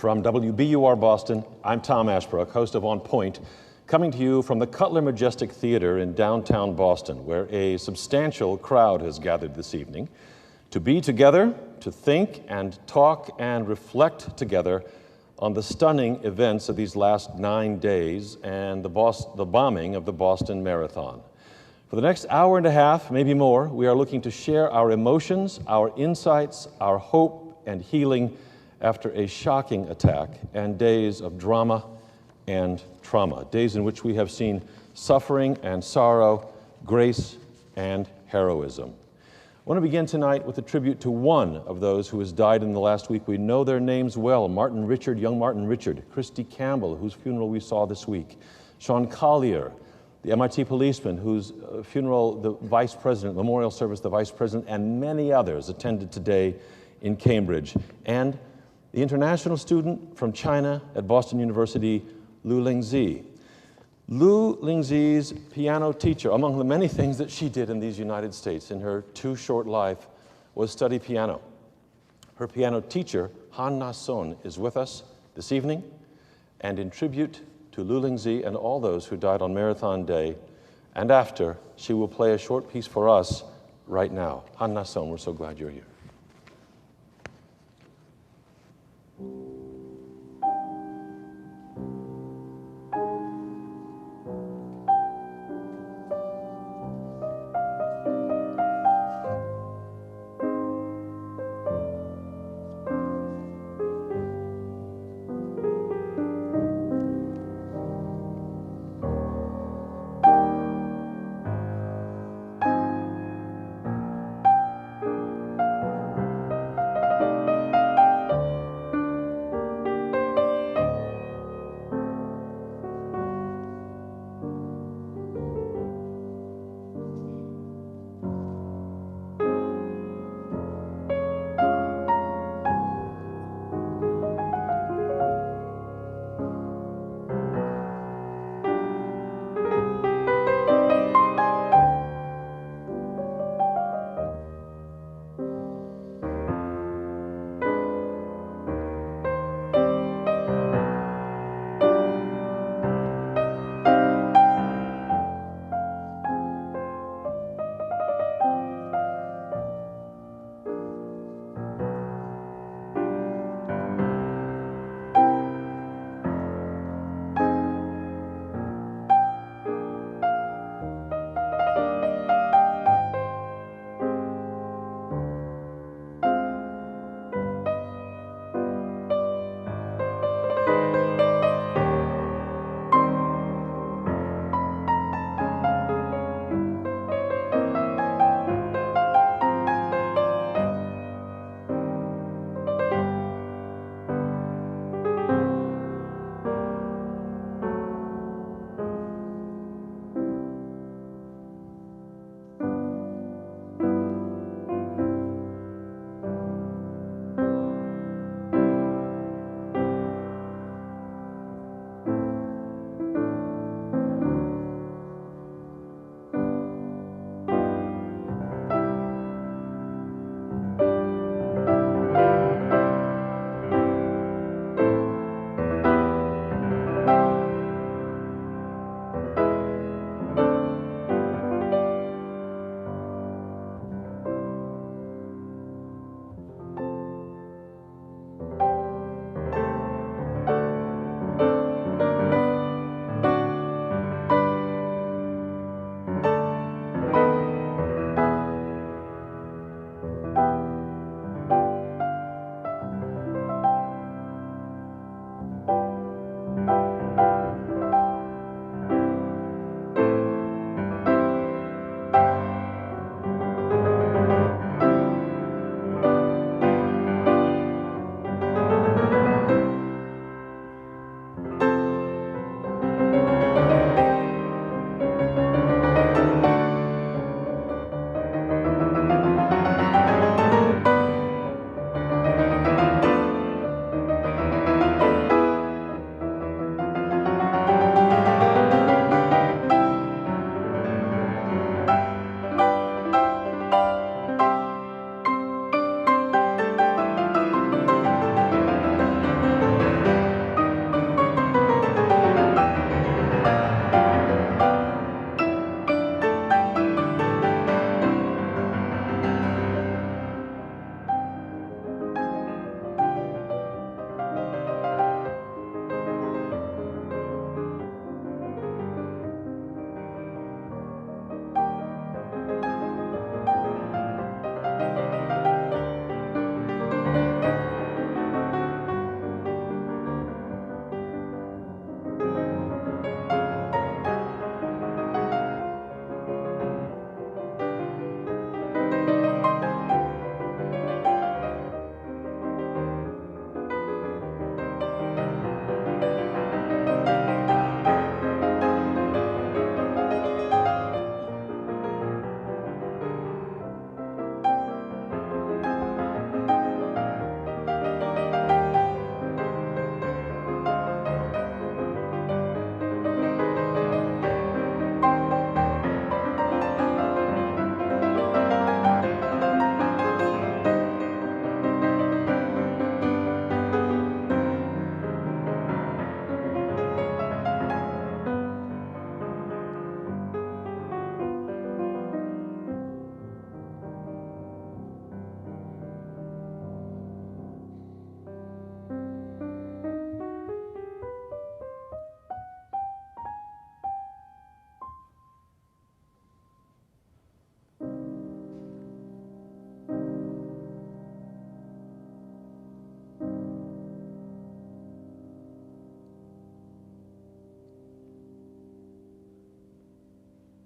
From WBUR Boston, I'm Tom Ashbrook, host of On Point, coming to you from the Cutler Majestic Theater in downtown Boston, where a substantial crowd has gathered this evening to be together, to think and talk and reflect together on the stunning events of these last 9 days and the bombing of the Boston Marathon. For the next hour and a half, maybe more, we are looking to share our emotions, our insights, our hope and healing after a shocking attack and days of drama and trauma, days in which we have seen suffering and sorrow, grace and heroism. I want to begin tonight with a tribute to one of those who has died in the last week. We know their names well: Martin Richard, young Martin Richard, Christy Campbell, whose funeral we saw this week, Sean Collier, the MIT policeman whose funeral the vice president, memorial service, the vice president, and many others attended today in Cambridge, and the international student from China at Boston University, Lu Lingzi. Lu Lingzi's piano teacher, among the many things that she did in these United States in her too short life, was study piano. Her piano teacher, Han Na-son, is with us this evening, and in tribute to Lu Lingzi and all those who died on Marathon Day and after, she will play a short piece for us right now. Han Na-son, we're so glad you're here.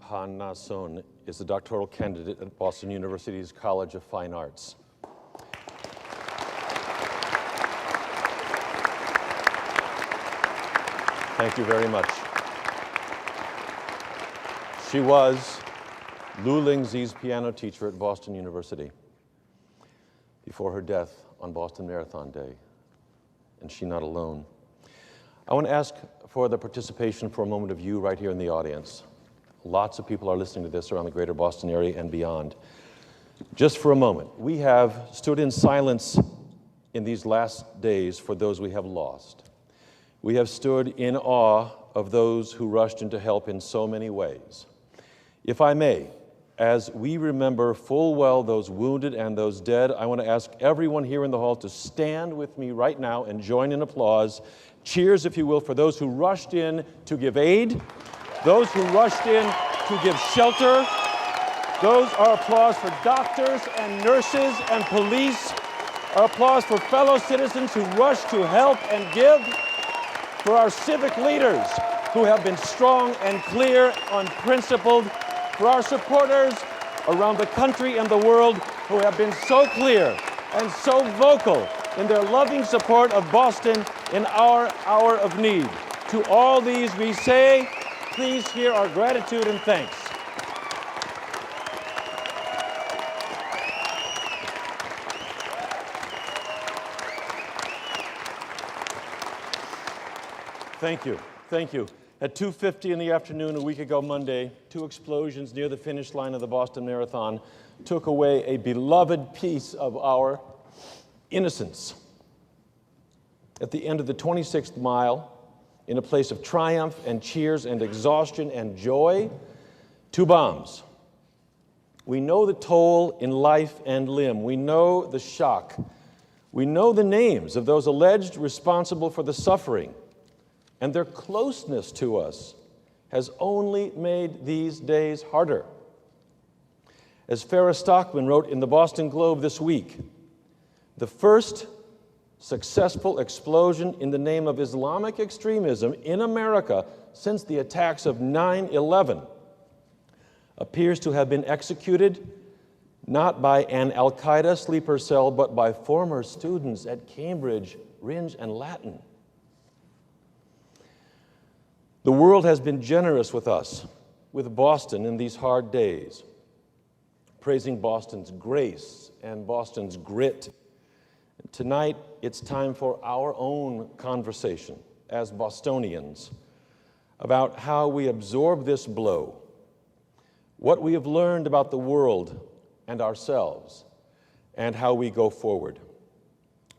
Han Na-son is a doctoral candidate at Boston University's College of Fine Arts. Thank you very much. She was Lu Lingzi's piano teacher at Boston University before her death on Boston Marathon Day, and she not alone. I want to ask for the participation for a moment of you right here in the audience. Lots of people are listening to this around the greater Boston area and beyond. Just for a moment, we have stood in silence in these last days for those we have lost. We have stood in awe of those who rushed in to help in so many ways. If I may, as we remember full well those wounded and those dead, I want to ask everyone here in the hall to stand with me right now and join in applause. Cheers, if you will, for those who rushed in to give aid, those who rushed in to give shelter. Those are applause for doctors and nurses and police. Our applause for fellow citizens who rushed to help and give. For our civic leaders who have been strong and clear, unprincipled. For our supporters around the country and the world who have been so clear and so vocal in their loving support of Boston in our hour of need. To all these we say, please hear our gratitude and thanks. Thank you. Thank you. At 2:50 in the afternoon a week ago Monday, two explosions near the finish line of the Boston Marathon took away a beloved piece of our innocence. At the end of the 26th mile, in a place of triumph and cheers and exhaustion and joy, two bombs. We know the toll in life and limb. We know the shock. We know the names of those alleged responsible for the suffering. And their closeness to us has only made these days harder. As Farrah Stockman wrote in the Boston Globe this week, the first successful explosion in the name of Islamic extremism in America since the attacks of 9/11 appears to have been executed not by an Al-Qaeda sleeper cell, but by former students at Cambridge, Rindge, and Latin. The world has been generous with us, with Boston in these hard days, praising Boston's grace and Boston's grit. Tonight, it's time for our own conversation as Bostonians about how we absorb this blow, what we have learned about the world and ourselves, and how we go forward.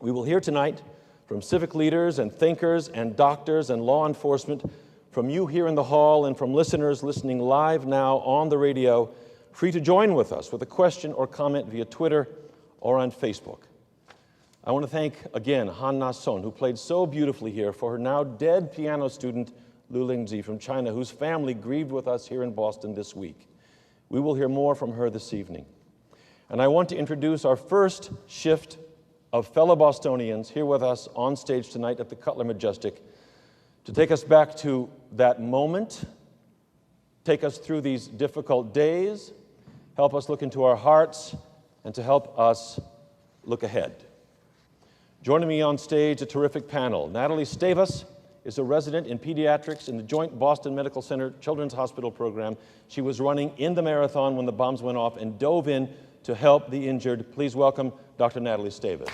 We will hear tonight from civic leaders and thinkers and doctors and law enforcement, from you here in the hall and from listeners listening live now on the radio, free to join with us with a question or comment via Twitter or on Facebook. I want to thank again Han Na-son, who played so beautifully here, for her now dead piano student Lu Lingzi from China, whose family grieved with us here in Boston this week. We will hear more from her this evening. And I want to introduce our first shift of fellow Bostonians here with us on stage tonight at the Cutler Majestic, to take us back to that moment, take us through these difficult days, help us look into our hearts, and to help us look ahead. Joining me on stage, a terrific panel. Natalie Stavas is a resident in pediatrics in the Joint Boston Medical Center Children's Hospital program. She was running in the marathon when the bombs went off and dove in to help the injured. Please welcome Dr. Natalie Stavas.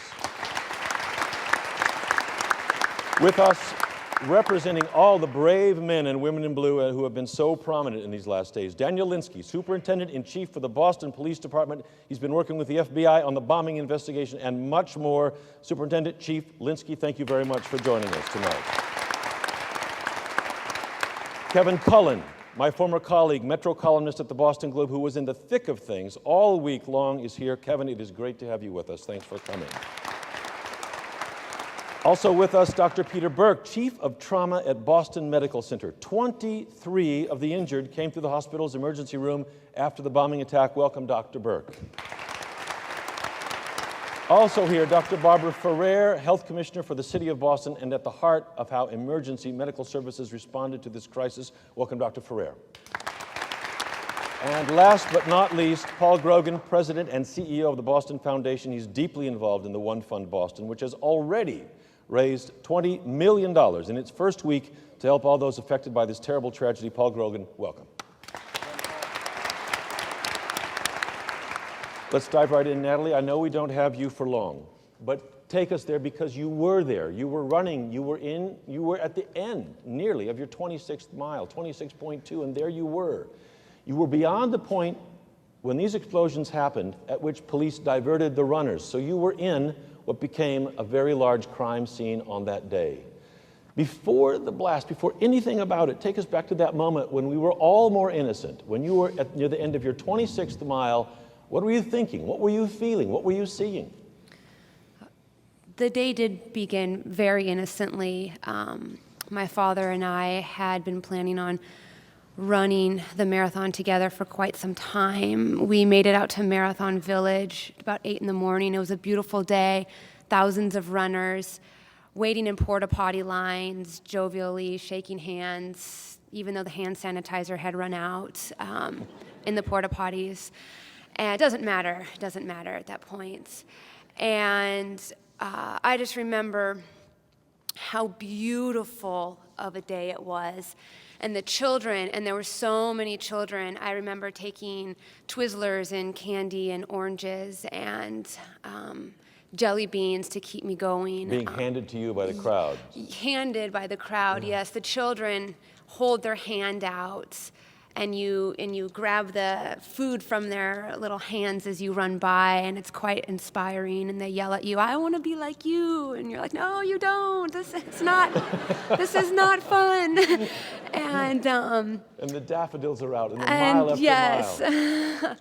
With us, representing all the brave men and women in blue who have been so prominent in these last days, Daniel Linsky, Superintendent-in-Chief for the Boston Police Department. He's been working with the FBI on the bombing investigation and much more. Superintendent Chief Linsky, thank you very much for joining us tonight. Kevin Cullen, my former colleague, Metro columnist at the Boston Globe, who was in the thick of things all week long, is here. Kevin, it is great to have you with us. Thanks for coming. Also with us, Dr. Peter Burke, Chief of Trauma at Boston Medical Center. 23 of the injured came through the hospital's emergency room after the bombing attack. Welcome, Dr. Burke. Also here, Dr. Barbara Ferrer, Health Commissioner for the City of Boston, and at the heart of how emergency medical services responded to this crisis. Welcome, Dr. Ferrer. And last but not least, Paul Grogan, President and CEO of the Boston Foundation. He's deeply involved in the One Fund Boston, which has already raised $20 million in its first week to help all those affected by this terrible tragedy. Paul Grogan, welcome. Let's dive right in, Natalie. I know we don't have you for long, but take us there because you were there. You were running. You were at the end, nearly, of your 26th mile, 26.2, and there you were. You were beyond the point when these explosions happened at which police diverted the runners. So you were in what became a very large crime scene on that day. Before the blast, before anything about it, take us back to that moment when we were all more innocent, when you were near the end of your 26th mile. What were you thinking? What were you feeling? What were you seeing? The day did begin very innocently. My father and I had been planning on running the marathon together for quite some time. We made it out to Marathon Village about 8 in the morning. It was a beautiful day, thousands of runners waiting in porta potty lines, jovially shaking hands, even though the hand sanitizer had run out in the porta potties. And it doesn't matter at that point. And I just remember how beautiful of a day it was. And the children, and there were so many children. I remember taking Twizzlers and candy and oranges and jelly beans to keep me going. Being handed to you by the crowd. Handed by the crowd, yes. The children hold their hand out, and you grab the food from their little hands as you run by, and it's quite inspiring. And they yell at you, "I want to be like you," and you're like, "No, you don't. This is not fun." And the daffodils are out, and the mile after yes. mile.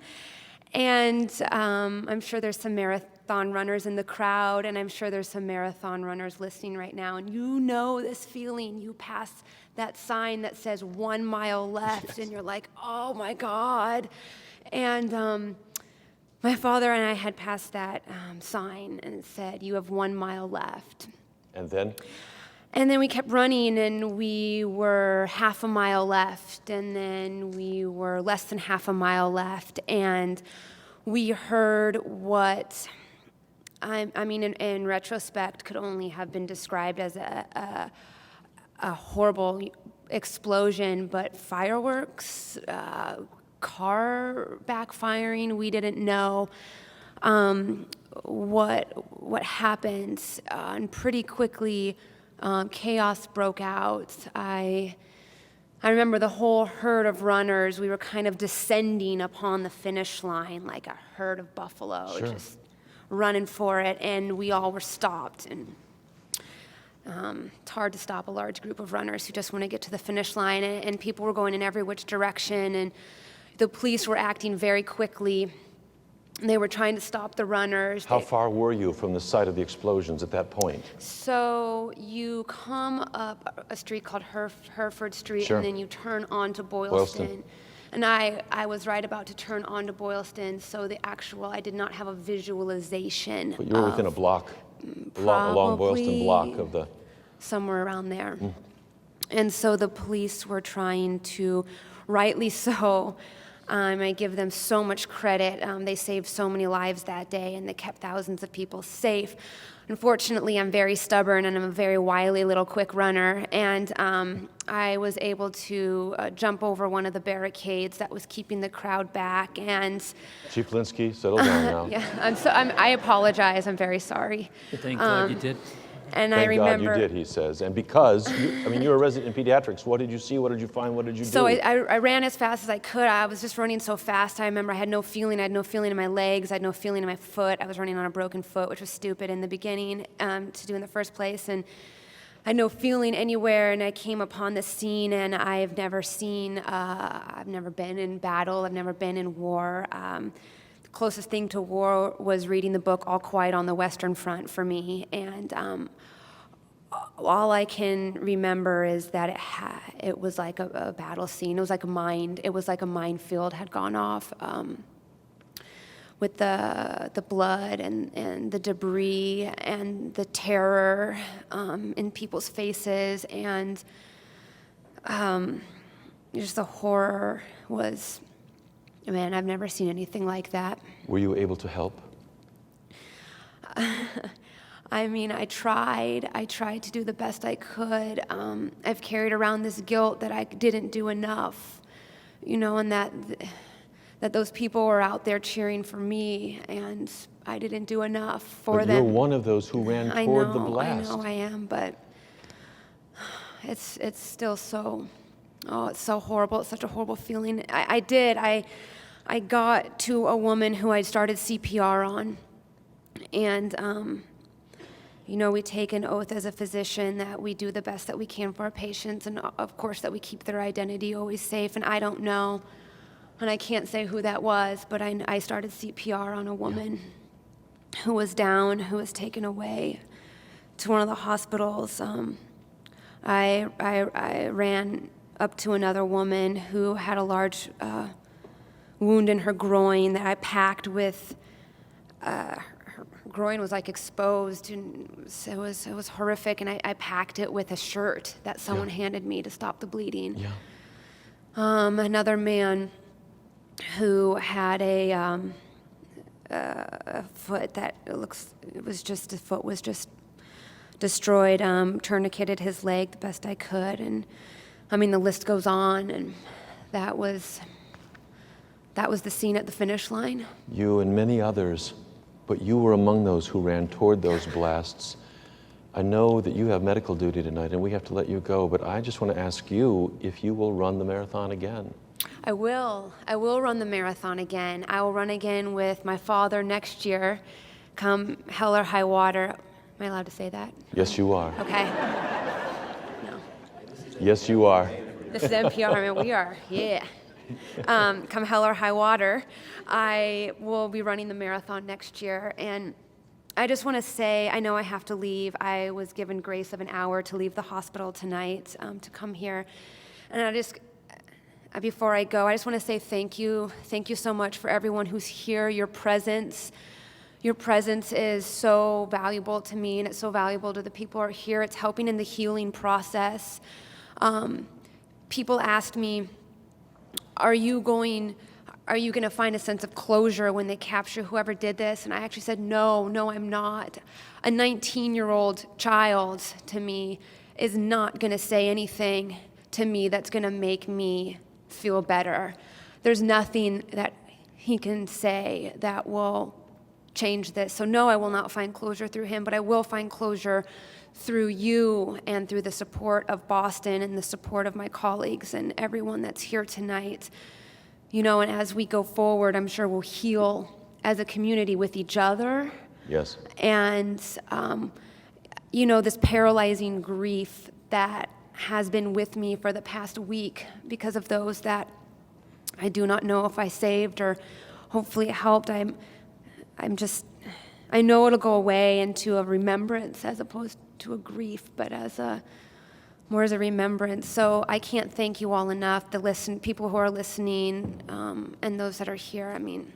And I'm sure there's some marathon runners in the crowd, and I'm sure there's some marathon runners listening right now, and you know this feeling. You pass that sign that says 1 mile left, yes. And you're like, oh my God. And my father and I had passed that sign, and it said, "You have 1 mile left." And then? And then we kept running, and we were half a mile left, and then we were less than half a mile left, and we heard what, I mean, in retrospect, could only have been described as a horrible explosion, but fireworks, car backfiring, we didn't know what happened, and pretty quickly, chaos broke out. I remember the whole herd of runners, we were kind of descending upon the finish line like a herd of buffalo, sure. Just running for it, and we all were stopped. And it's hard to stop a large group of runners who just want to get to the finish line, and people were going in every which direction, and the police were acting very quickly. They were trying to stop the runners. How far were you from the site of the explosions at that point? So you come up a street called Hereford Street, sure. And then you turn onto Boylston. And I was right about to turn onto Boylston, so I did not have a visualization. But you were within a block, along Boylston block of the... Somewhere around there. And so the police were trying to, rightly so, I give them so much credit. They saved so many lives that day, and they kept thousands of people safe. Unfortunately, I'm very stubborn, and I'm a very wily little quick runner, and I was able to jump over one of the barricades that was keeping the crowd back. And Chief Linsky, settle down now. Yeah, I apologize. I'm very sorry. Thank God you did. And Thank I remember. God you did, he says. And because, you're a resident in pediatrics, what did you see? What did you find? What did you do? So I ran as fast as I could. I was just running so fast. I remember I had no feeling. I had no feeling in my legs. I had no feeling in my foot. I was running on a broken foot, which was stupid in the beginning to do in the first place. And I had no feeling anywhere. And I came upon this scene, and I've never been in battle. I've never been in war. The closest thing to war was reading the book All Quiet on the Western Front for me. And all I can remember is that it was like a battle scene. It was like a minefield had gone off with the blood and the debris and the terror in people's faces, and just the horror was Man, I've never seen anything like that. Were you able to help? I mean, I tried to do the best I could. I've carried around this guilt that I didn't do enough, and that those people were out there cheering for me, and I didn't do enough for But them. you're one of those who ran toward the blast. I know I am, but it's still so, it's so horrible. It's such a horrible feeling. I got to a woman who I'd started CPR on, and we take an oath as a physician that we do the best that we can for our patients, and of course that we keep their identity always safe. And I don't know, and I can't say who that was, but I started CPR on a woman who was down, who was taken away to one of the hospitals. I ran up to another woman who had a large wound in her groin that I packed with. Her groin was like exposed, and it was horrific. And I packed it with a shirt that someone handed me to stop the bleeding. Yeah. Another man who had a foot that the foot was just destroyed. Tourniqueted his leg the best I could, and I mean the list goes on. And that was the scene at the finish line. You and many others, but you were among those who ran toward those blasts. I know that you have medical duty tonight and we have to let you go, but I just want to ask you if you will run the marathon again. I will run the marathon again. I will run again with my father next year, come hell or high water. Am I allowed to say that? Yes, you are. Okay. No. Yes, you are. This is NPR, I mean, we are, yeah. Come hell or high water, I will be running the marathon next year. And I just want to say, I know I have to leave. I was given grace of an hour to leave the hospital tonight to come here. And before I go, I just want to say thank you. Thank you so much for everyone who's here. Your presence is so valuable to me, and it's so valuable to the people who are here. It's helping in the healing process. People asked me, are you going to find a sense of closure when they capture whoever did this? And I actually said, no, I'm not. A 19-year-old child to me is not going to say anything to me that's going to make me feel better. There's nothing that he can say that will change this. So no, I will not find closure through him, but I will find closure through you and through the support of Boston and the support of my colleagues and everyone that's here tonight. And as we go forward, I'm sure we'll heal as a community with each other. Yes. And, this paralyzing grief that has been with me for the past week because of those that I do not know if I saved or hopefully it helped. I know it'll go away into a remembrance as opposed to a grief, but more as a remembrance. So I can't thank you all enough, people who are listening, and those that are here. I mean,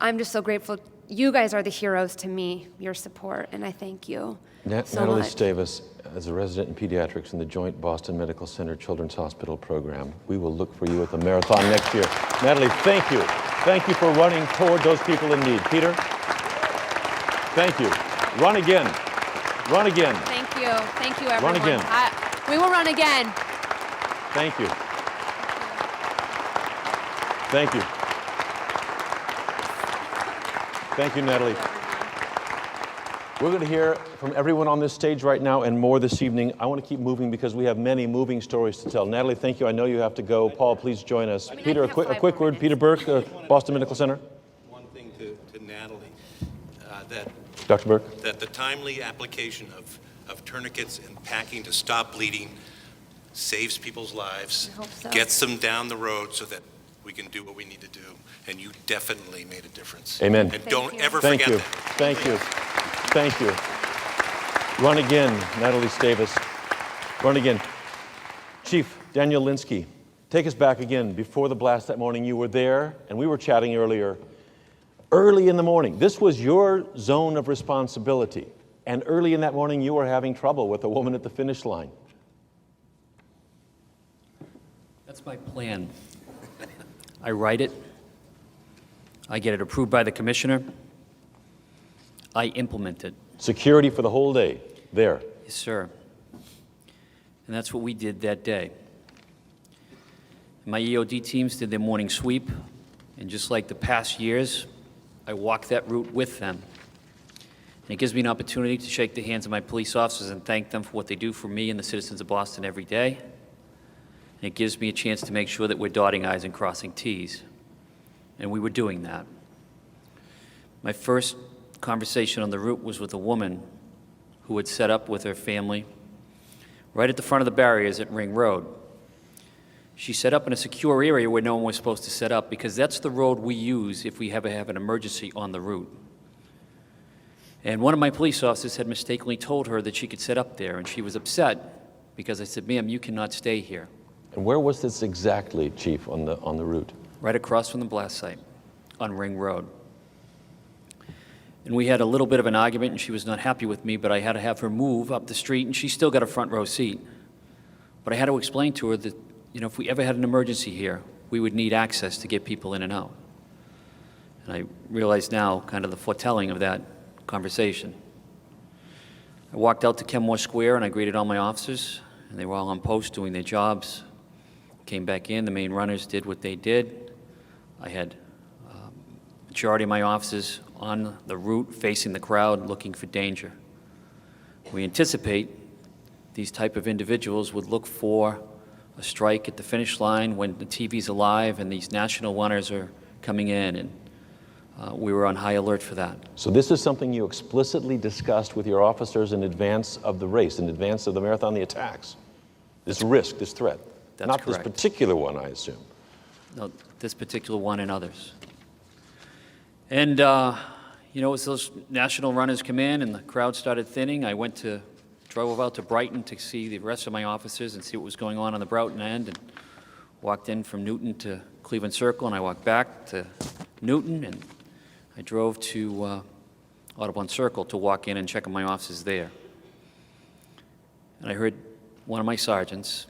I'm just so grateful. You guys are the heroes to me, your support, and I thank you so Natalie much. Stavis, as a resident in pediatrics in the Joint Boston Medical Center Children's Hospital program, we will look for you at the marathon next year. Natalie, thank you. Thank you for running toward those people in need. Peter, thank you. Run again. Run again. Thank you. Thank you, everyone. Run again. We will run again. Thank you. Thank you. Thank you, Natalie. We're going to hear from everyone on this stage right now and more this evening. I want to keep moving because we have many moving stories to tell. Natalie, thank you. I know you have to go. Paul, please join us. Peter, a quick word. Peter Burke, Boston Medical Center. One thing to Natalie, Dr. Burke. that the timely application of tourniquets and packing to stop bleeding saves people's lives, I hope so. gets them down the road so that we can do what we need to do. And you definitely made a difference. Amen. And don't you. ever Thank forget you. that. Thank you. Thank you. Run again, Natalie Stavis. Run again. Chief Daniel Linsky, take us back again. Before the blast that morning, you were there, and we were chatting earlier. Early in the morning, this was your zone of responsibility. And early in that morning, you were having trouble with a woman at the finish line. That's my plan. I write it, I get it approved by the commissioner. I implement it. Security for the whole day, there. Yes, sir. And that's what we did that day. My EOD teams did their morning sweep, and just like the past years, I walked that route with them. And it gives me an opportunity to shake the hands of my police officers and thank them for what they do for me and the citizens of Boston every day. And it gives me a chance to make sure that we're dotting I's and crossing T's. And we were doing that. My first conversation on the route was with a woman who had set up with her family right at the front of the barriers at Ring Road. She set up in a secure area where no one was supposed to set up, because that's the road we use if we ever have an emergency on the route. And one of my police officers had mistakenly told her that she could set up there, and she was upset because I said, "Ma'am, you cannot stay here." And where was this exactly, Chief, on the route? Right across from the blast site on Ring Road. And we had a little bit of an argument, and she was not happy with me, but I had to have her move up the street, and she still got a front row seat. But I had to explain to her that, if we ever had an emergency here, we would need access to get people in and out. And I realize now kind of the foretelling of that conversation. I walked out to Kenmore Square and I greeted all my officers, and they were all on post doing their jobs. Came back in, the main runners did what they did. I had majority of my officers on the route facing the crowd looking for danger. We anticipate these type of individuals would look for a strike at the finish line when the TV's alive and these national runners are coming in, and we were on high alert for that. So this is something you explicitly discussed with your officers in advance of the race, in advance of the marathon, the attacks? This risk, this threat? That's Not correct. This particular one, I assume. No, this particular one and others. And, as those national runners come in and the crowd started thinning, I drove out to Brighton to see the rest of my officers and see what was going on the Broughton end, and walked in from Newton to Cleveland Circle, and I walked back to Newton, and I drove to Audubon Circle to walk in and check on my officers there. And I heard one of my sergeants,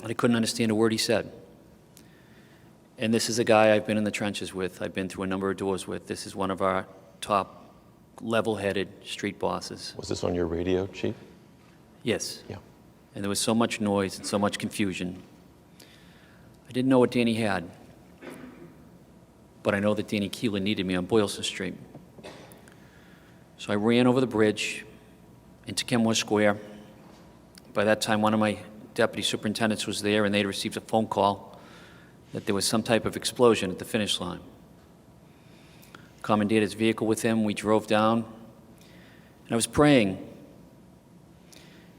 and I couldn't understand a word he said. And this is a guy I've been in the trenches with. I've been through a number of doors with. This is one of our top level-headed street bosses. Was this on your radio, Chief? Yes. Yeah. And there was so much noise and so much confusion. I didn't know what Danny had, but I know that Danny Keeler needed me on Boylston Street. So I ran over the bridge into Kenmore Square. By that time, one of my deputy superintendents was there, and they'd received a phone call that there was some type of explosion at the finish line. Commandeered his vehicle with him. We drove down, and I was praying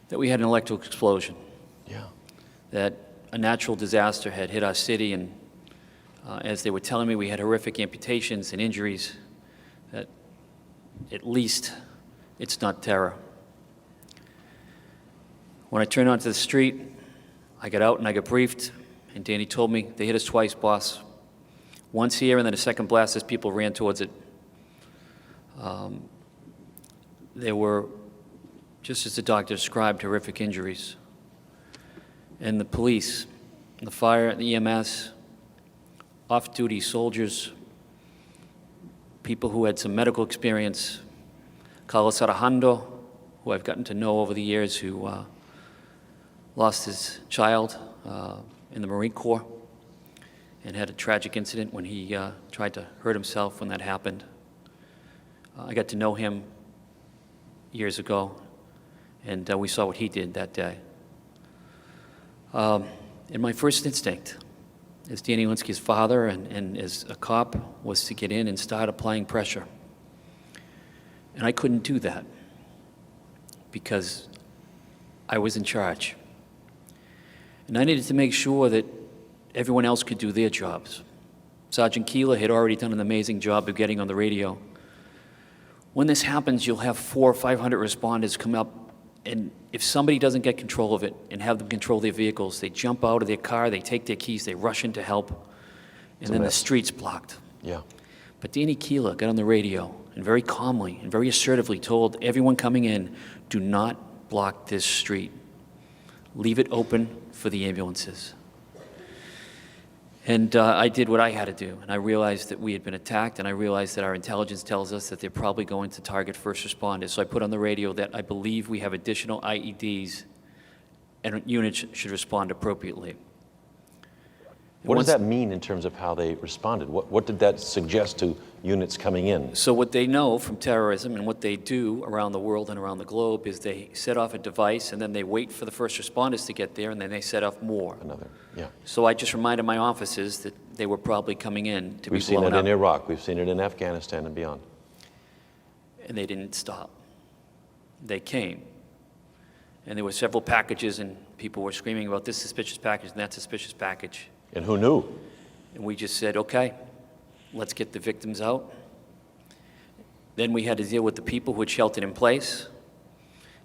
that we had an electrical explosion. Yeah. That a natural disaster had hit our city, and as they were telling me, we had horrific amputations and injuries, that at least it's not terror. When I turned onto the street, I got out and I got briefed, and Danny told me, "They hit us twice, boss. Once here, and then a second blast as people ran towards it." There were, just as the doctor described, horrific injuries. And the police, the fire, the EMS, off-duty soldiers, people who had some medical experience, Carlos Arajando, who I've gotten to know over the years, who lost his child in the Marine Corps and had a tragic incident when he tried to hurt himself when that happened. I got to know him years ago, and we saw what he did that day. And my first instinct as Danny Linsky's father and as a cop was to get in and start applying pressure. And I couldn't do that because I was in charge. And I needed to make sure that everyone else could do their jobs. Sergeant Keeler had already done an amazing job of getting on the radio. When this happens, you'll have 400 or 500 responders come up, and if somebody doesn't get control of it and have them control their vehicles, they jump out of their car, they take their keys, they rush in to help, and then the street's blocked. Yeah. But Danny Keeler got on the radio and very calmly and very assertively told everyone coming in, "Do not block this street. Leave it open for the ambulances." And I did what I had to do, and I realized that we had been attacked, and I realized that our intelligence tells us that they're probably going to target first responders. So I put on the radio that I believe we have additional IEDs, and units should respond appropriately. What does that mean in terms of how they responded? What did that suggest to units coming in? So what they know from terrorism and what they do around the world and around the globe is they set off a device, and then they wait for the first responders to get there, and then they set off more. Another, yeah. So I just reminded my officers that they were probably coming in to be blown up. We've seen it in Iraq. We've seen it in Afghanistan and beyond. And they didn't stop. They came. And there were several packages, and people were screaming about this suspicious package and that suspicious package. And who knew? And we just said, okay, let's get the victims out. Then we had to deal with the people who had sheltered in place.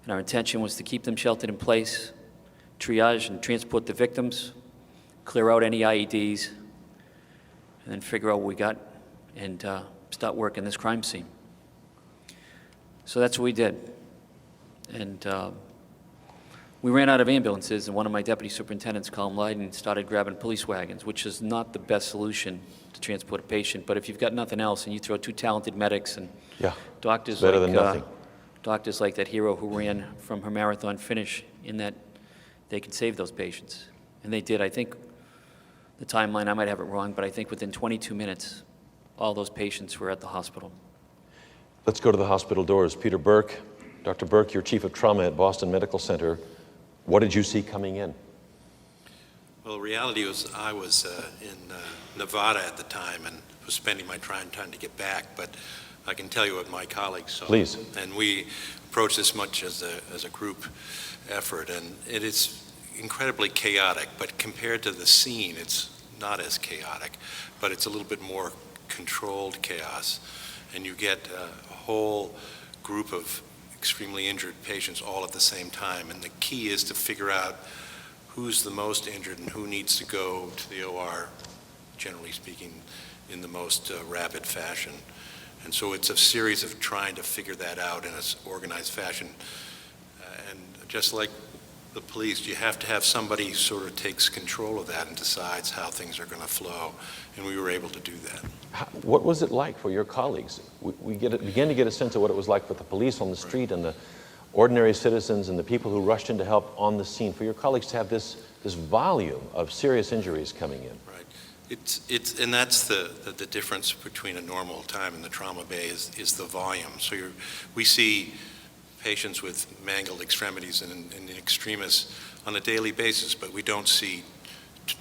And our intention was to keep them sheltered in place, triage and transport the victims, clear out any IEDs, and then figure out what we got and start working this crime scene. So that's what we did. And we ran out of ambulances, and one of my deputy superintendents, Colin Lydon, started grabbing police wagons, which is not the best solution to transport a patient. But if you've got nothing else and you throw two talented medics and doctors better than nothing. Doctors like that hero who ran from her marathon finish, in that they could save those patients. And they did. I think the timeline, I might have it wrong, but I think within 22 minutes, all those patients were at the hospital. Let's go to the hospital doors. Peter Burke. Dr. Burke, you're chief of trauma at Boston Medical Center. What did you see coming in? Well, the reality was I was in Nevada at the time and was spending my time to get back, but I can tell you what my colleagues saw. Please. And we approach this much as a group effort, and it is incredibly chaotic, but compared to the scene, it's not as chaotic, but it's a little bit more controlled chaos, and you get a whole group of extremely injured patients all at the same time, and the key is to figure out who's the most injured and who needs to go to the OR, generally speaking, in the most rapid fashion. And so it's a series of trying to figure that out in an organized fashion. And just like the police, you have to have somebody who sort of takes control of that and decides how things are going to flow. And we were able to do that. What was it like for your colleagues? We began to get a sense of what it was like with the police on the street and the ordinary citizens and the people who rushed in to help on the scene. For your colleagues to have this volume of serious injuries coming in. Right. And that's the difference between a normal time and the trauma bay is the volume. So we see patients with mangled extremities and extremis on a daily basis, but we don't see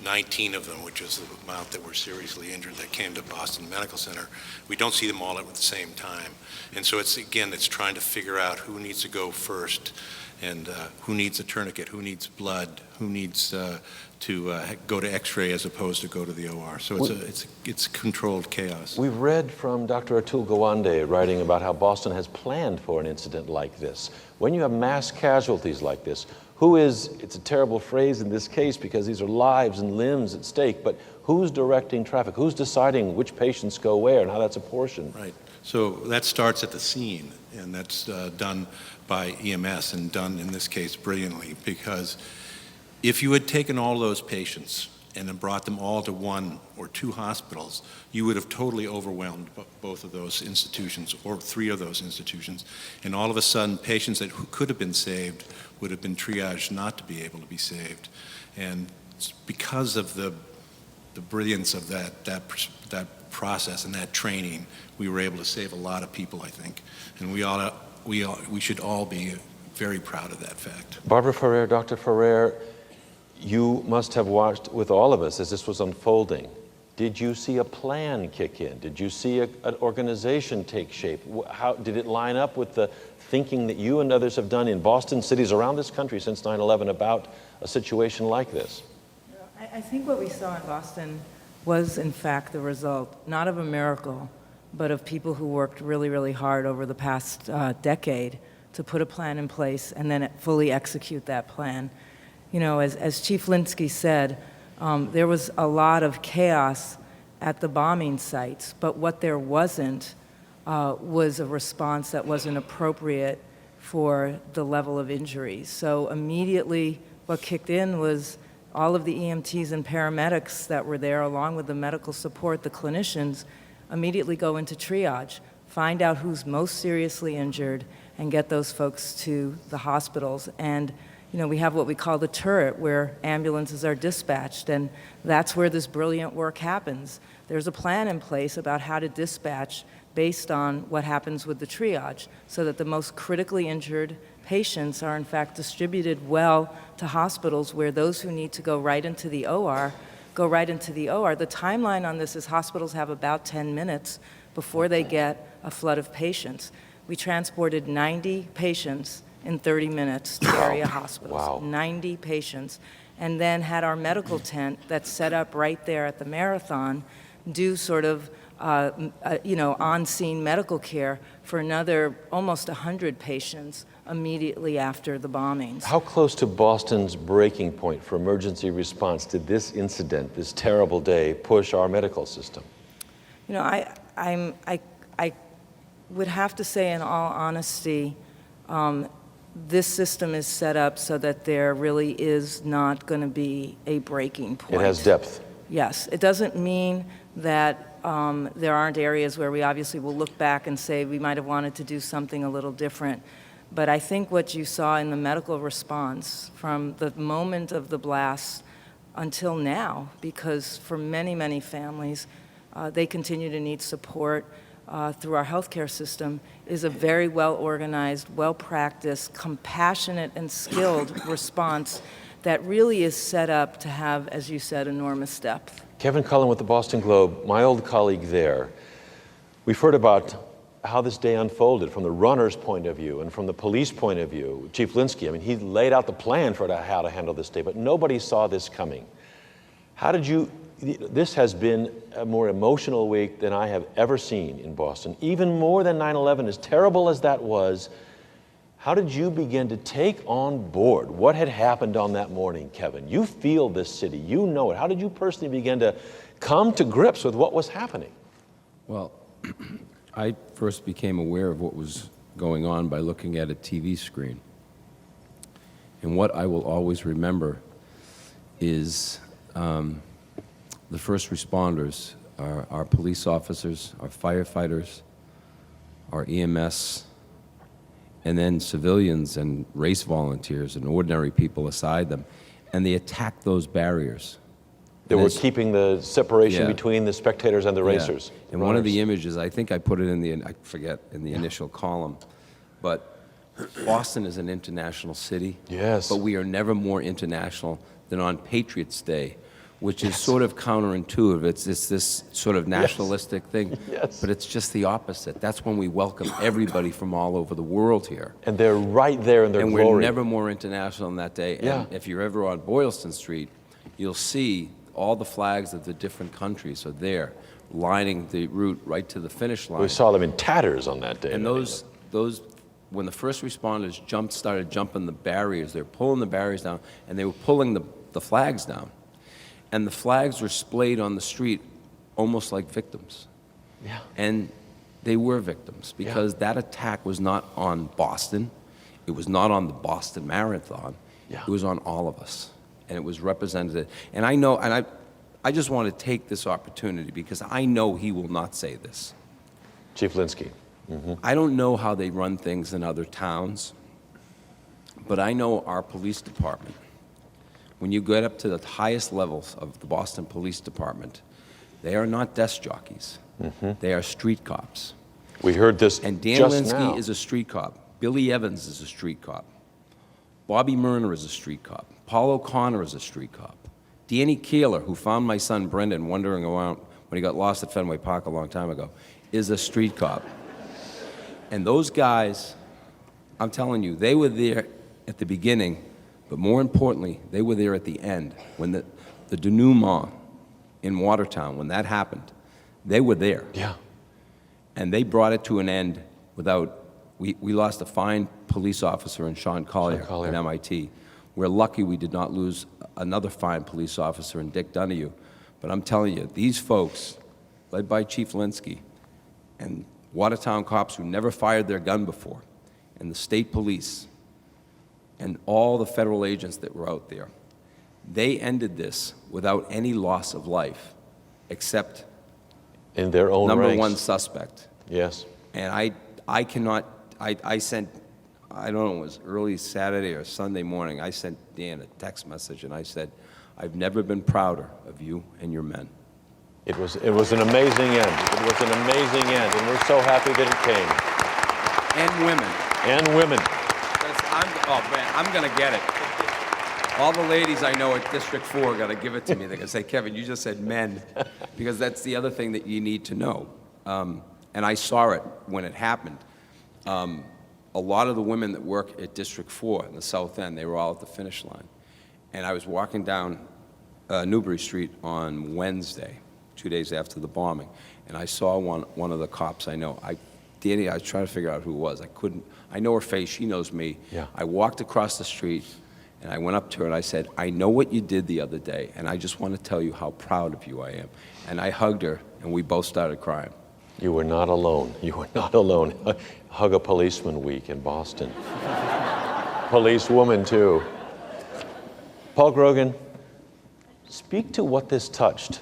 19 of them, which is the amount that were seriously injured that came to Boston Medical Center. We don't see them all at the same time. And so it's trying to figure out who needs to go first and who needs a tourniquet, who needs blood, who needs to go to X-ray as opposed to go to the OR. So it's controlled chaos. We've read from Dr. Atul Gawande writing about how Boston has planned for an incident like this. When you have mass casualties like this, it's a terrible phrase in this case because these are lives and limbs at stake, but who's directing traffic? Who's deciding which patients go where and how that's apportioned? Right. So that starts at the scene, and that's done by EMS and done, in this case, brilliantly, because if you had taken all those patients and then brought them all to one or two hospitals, you would have totally overwhelmed both of those institutions or three of those institutions. And all of a sudden, patients that could have been saved would have been triaged not to be able to be saved. And because of the brilliance of that process and that training, we were able to save a lot of people, I think. And we should all be very proud of that fact. Barbara Ferrer, Dr. Ferrer, you must have watched with all of us as this was unfolding. Did you see a plan kick in? Did you see an organization take shape? How did it line up with the thinking that you and others have done in Boston, cities around this country since 9/11 about a situation like this? I think what we saw in Boston was, in fact, the result, not of a miracle, but of people who worked really, really hard over the past decade to put a plan in place and then fully execute that plan. You know, as Chief Linsky said, there was a lot of chaos at the bombing sites, but what there wasn't was a response that wasn't appropriate for the level of injuries. So immediately what kicked in was all of the EMTs and paramedics that were there, along with the medical support, the clinicians, immediately go into triage, find out who's most seriously injured, and get those folks to the hospitals. And we have what we call the turret, where ambulances are dispatched, and that's where this brilliant work happens. There's a plan in place about how to dispatch based on what happens with the triage, so that the most critically injured patients are in fact distributed well to hospitals, where those who need to go right into the OR go right into the OR. The timeline on this is hospitals have about 10 minutes before they get a flood of patients. We transported 90 patients in 30 minutes to area hospitals. Wow. 90 patients. And then had our medical tent that's set up right there at the marathon do sort of on-scene medical care for another almost 100 patients immediately after the bombings. How close to Boston's breaking point for emergency response did this incident, this terrible day, push our medical system? I would have to say, in all honesty, this system is set up so that there really is not going to be a breaking point. It has depth. Yes. It doesn't mean that there aren't areas where we obviously will look back and say we might have wanted to do something a little different. But I think what you saw in the medical response from the moment of the blast until now, because for many, many families, they continue to need support through our healthcare system, is a very well-organized, well-practiced, compassionate, and skilled response that really is set up to have, as you said, enormous depth. Kevin Cullen with the Boston Globe, my old colleague there. We've heard about how this day unfolded from the runner's point of view and from the police point of view. Chief Linsky, he laid out the plan for how to handle this day, but nobody saw this coming. How did you, this has been a more emotional week than I have ever seen in Boston, even more than 9/11, as terrible as that was. How did you begin to take on board what had happened on that morning, Kevin? You feel this city, you know it. How did you personally begin to come to grips with what was happening? Well, I first became aware of what was going on by looking at a TV screen. And what I will always remember is the first responders, our police officers, our firefighters, our EMS, and then civilians and race volunteers and ordinary people aside them. And they attacked those barriers. They were keeping the separation between the spectators and the racers. Yeah. And one of the images, I think I put it in the, I forget, in the initial column, but Boston is an international city. Yes. But we are never more international than on Patriots' Day, which is sort of counterintuitive. It's this sort of nationalistic thing, but it's just the opposite. That's when we welcome everybody from all over the world here. And they're right there in their glory. And we're never more international than that day. And if you're ever on Boylston Street, you'll see all the flags of the different countries are there, lining the route right to the finish line. We saw them in tatters on that day. And those, when the first responders started jumping the barriers, they were pulling the barriers down, and they were pulling the flags down. And the flags were splayed on the street almost like victims. Yeah. And they were victims because that attack was not on Boston. It was not on the Boston Marathon. Yeah. It was on all of us. And it was represented. And I know, and I just want to take this opportunity because I know he will not say this. Chief Linsky. I don't know how they run things in other towns, but I know our police department. When you get up to the highest levels of the Boston Police Department, they are not desk jockeys. They are street cops. We heard this And Dan just Linsky now. is a street cop. Billy Evans is a street cop. Bobby Myrner is a street cop. Paul O'Connor is a street cop. Danny Keeler, who found my son Brendan wandering around when he got lost at Fenway Park a long time ago, is a street cop. And those guys, I'm telling you, they were there at the beginning, but more importantly, they were there at the end. When the denouement in Watertown, when that happened, they were there. Yeah. And they brought it to an end without, we lost a fine police officer in Sean Collier at MIT. We're lucky we did not lose another fine police officer in Dick Donahue. But I'm telling you, these folks, led by Chief Linsky, and Watertown cops who never fired their gun before, and the state police, and all the federal agents that were out there, They ended this without any loss of life, except In their own number ranks. one suspect. Yes. And I sent, I don't know, it was early Saturday or Sunday morning, I sent Dan a text message and I said, I've never been prouder of you and your men. It was an amazing end. It was an amazing end, and we're so happy that it came. And women. And women. Oh man, I'm gonna get it. All the ladies I know at District 4 are gonna give it to me. They're gonna say, Kevin, you just said men, because that's the other thing that you need to know. And I saw it when it happened. A lot of the women that work at District 4 in the South End, they were all at the finish line. And I was walking down Newbury Street on Wednesday, 2 days after the bombing, and I saw one of the cops I know. Danny, I was trying to figure out who it was. I couldn't. I know her face. She knows me. Yeah. I walked across the street, and I went up to her and I said, I know what you did the other day, and I just want to tell you how proud of you I am. And I hugged her, and we both started crying. You were not alone. You were not alone. Hug a Policeman Week in Boston. Policewoman, too. Paul Grogan, speak to what this touched.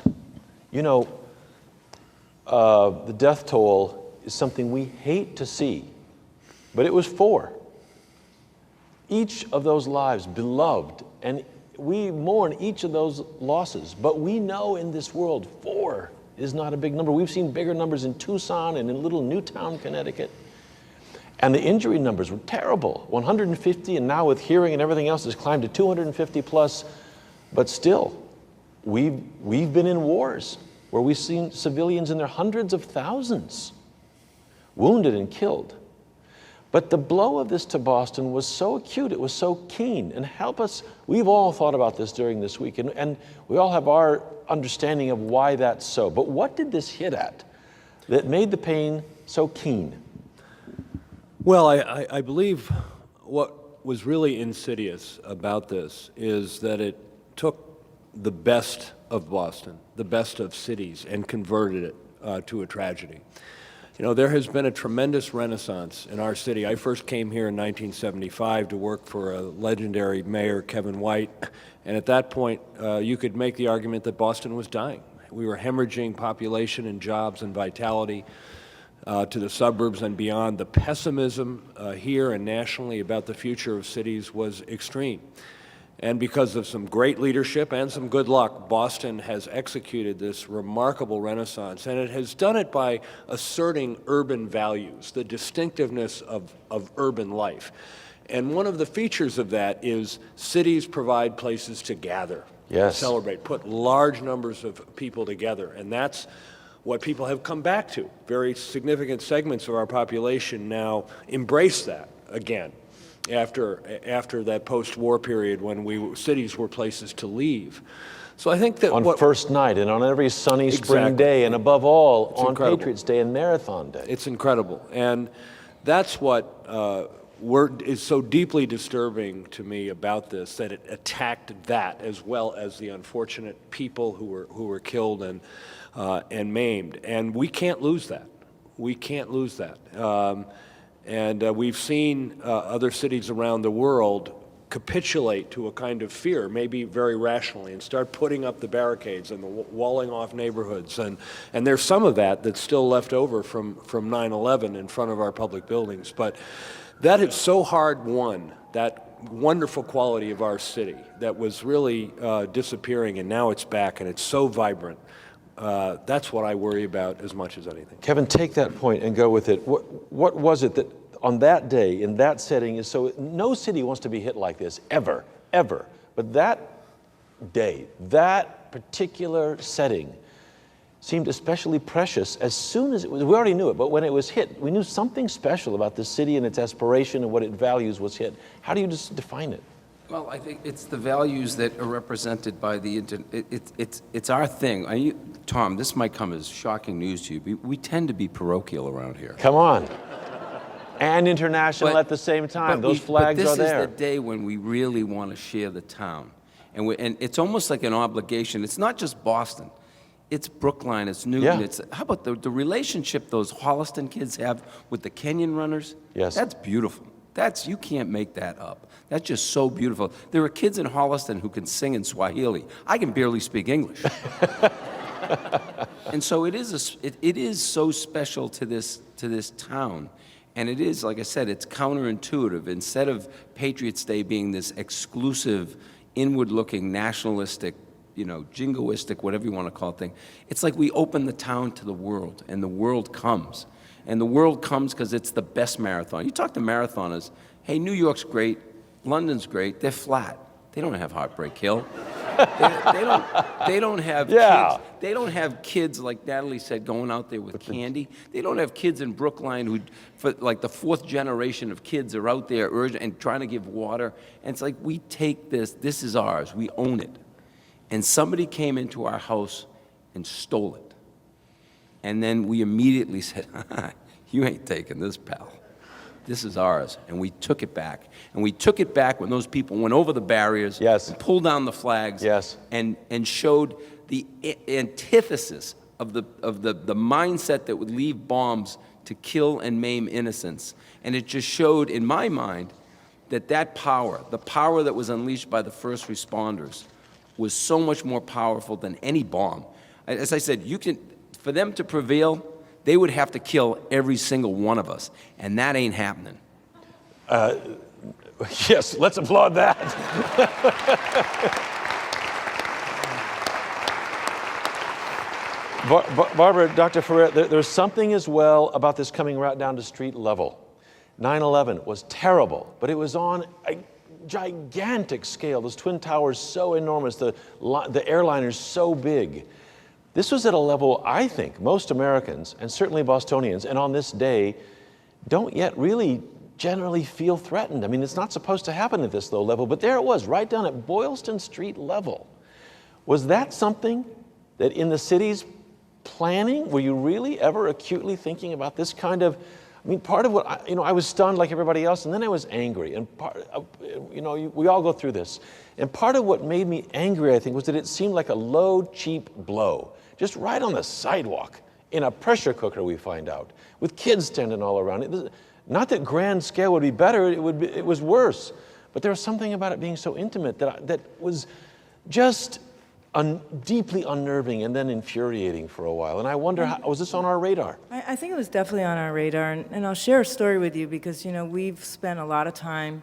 You know, the death toll is something we hate to see, but it was 4. Each of those lives beloved, and we mourn each of those losses, but we know in this world 4 is not a big number. We've seen bigger numbers in Tucson and in little Newtown, Connecticut. And the injury numbers were terrible. 150, and now with hearing and everything else, has climbed to 250 plus. But still, we've been in wars where we've seen civilians in their hundreds of thousands wounded and killed. But the blow of this to Boston was so acute, it was so keen. And help us, we've all thought about this during this week, and we all have our understanding of why that's so. But what did this hit at that made the pain so keen? Well, I believe what was really insidious about this is that it took the best of Boston, the best of cities, and converted it to a tragedy. You know, there has been a tremendous renaissance in our city. I first came here in 1975 to work for a legendary mayor, Kevin White, and at that point, you could make the argument that Boston was dying. We were hemorrhaging population and jobs and vitality to the suburbs and beyond. The pessimism here and nationally about the future of cities was extreme. And because of some great leadership and some good luck, Boston has executed this remarkable renaissance, and it has done it by asserting urban values, the distinctiveness of urban life. And one of the features of that is cities provide places to gather, Yes. celebrate, put large numbers of people together, and that's what people have come back to. Very significant segments of our population now embrace that again after that post-war period when cities were places to leave. So I think that On first night and on every sunny spring Exactly. day, and above all, on incredible. Patriots Day and Marathon Day. It's incredible. And that's what is so deeply disturbing to me about this, that it attacked that as well as the unfortunate people who were killed and maimed. And we can't lose that. We can't lose that. And we've seen other cities around the world capitulate to a kind of fear, maybe very rationally, and start putting up the barricades and the walling off neighborhoods. And there's some of that that's still left over from 9/11 in front of our public buildings. But that is so hard won, that wonderful quality of our city that was really disappearing, and now it's back, and it's so vibrant. That's what I worry about as much as anything. Kevin, take that point and go with it. What was it that on that day, in that setting, is so, no city wants to be hit like this, ever. But that day, that particular setting seemed especially precious as soon as it was, we already knew it, but when it was hit, we knew something special about the city and its aspiration and what it values was hit. How do you just define it? Well, I think it's the values that are represented by the it's our thing. Tom, this might come as shocking news to you. We tend to be parochial around here. Come on. And international But- at the same time. but Those flags are This there. is the day when we really want to share the town. And it's almost like an obligation. It's not just Boston. It's Brookline, it's Newton. Yeah. How about the relationship those Holliston kids have with the Kenyon runners? Yes. That's beautiful. You can't make that up. That's just so beautiful. There are kids in Holliston who can sing in Swahili. I can barely speak English. And so it is so special to this town. And it is, like I said, it's counterintuitive. Instead of Patriots Day being this exclusive, inward-looking, nationalistic, jingoistic, whatever you want to call it thing, it's like we open the town to the world, and the world comes. And the world comes because it's the best marathon. You talk to marathoners, hey, New York's great, London's great, they're flat. They don't have Heartbreak Hill. They don't have kids. They don't have kids, like Natalie said, going out there with candy. They don't have kids in Brookline who, for like the fourth generation of kids, are out there urging and trying to give water. And it's like, we take this is ours, we own it. And somebody came into our house and stole it. And then we immediately said, you ain't taking this, pal. This is ours. And we took it back. And we took it back when those people went over the barriers, Yes. and pulled down the flags, Yes. and showed the antithesis of the mindset that would leave bombs to kill and maim innocents. And it just showed, in my mind, that power, the power that was unleashed by the first responders, was so much more powerful than any bomb. As I said, for them to prevail, they would have to kill every single one of us, and that ain't happening. Yes, let's applaud that. Barbara, Dr. Ferrer, there's something as well about this coming right down to street level. 9/11 was terrible, but it was on a gigantic scale. Those Twin Towers so enormous, the airliners so big. This was at a level, I think, most Americans, and certainly Bostonians, and on this day, don't yet really generally feel threatened. I mean, it's not supposed to happen at this low level, but there it was, right down at Boylston Street level. Was that something that in the city's planning, were you really ever acutely thinking about this kind of, I mean, part of what, I was stunned like everybody else, and then I was angry, and we all go through this. And part of what made me angry, I think, was that it seemed like a low, cheap blow, just right on the sidewalk, in a pressure cooker, we find out, with kids standing all around it. Not that grand scale would be better, it was worse. But there was something about it being so intimate that was just deeply unnerving and then infuriating for a while. And I wonder, was this on our radar? I think it was definitely on our radar, and I'll share a story with you because, we've spent a lot of time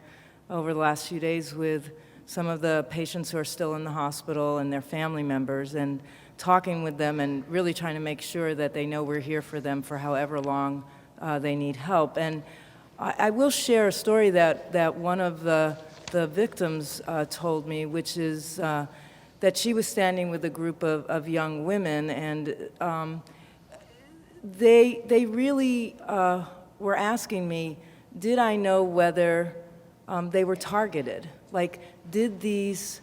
over the last few days with some of the patients who are still in the hospital and their family members, and talking with them and really trying to make sure that they know we're here for them for however long they need help. And I will share a story that one of the victims told me, which is that she was standing with a group of young women, and they really were asking me, did I know whether they were targeted? Like, did these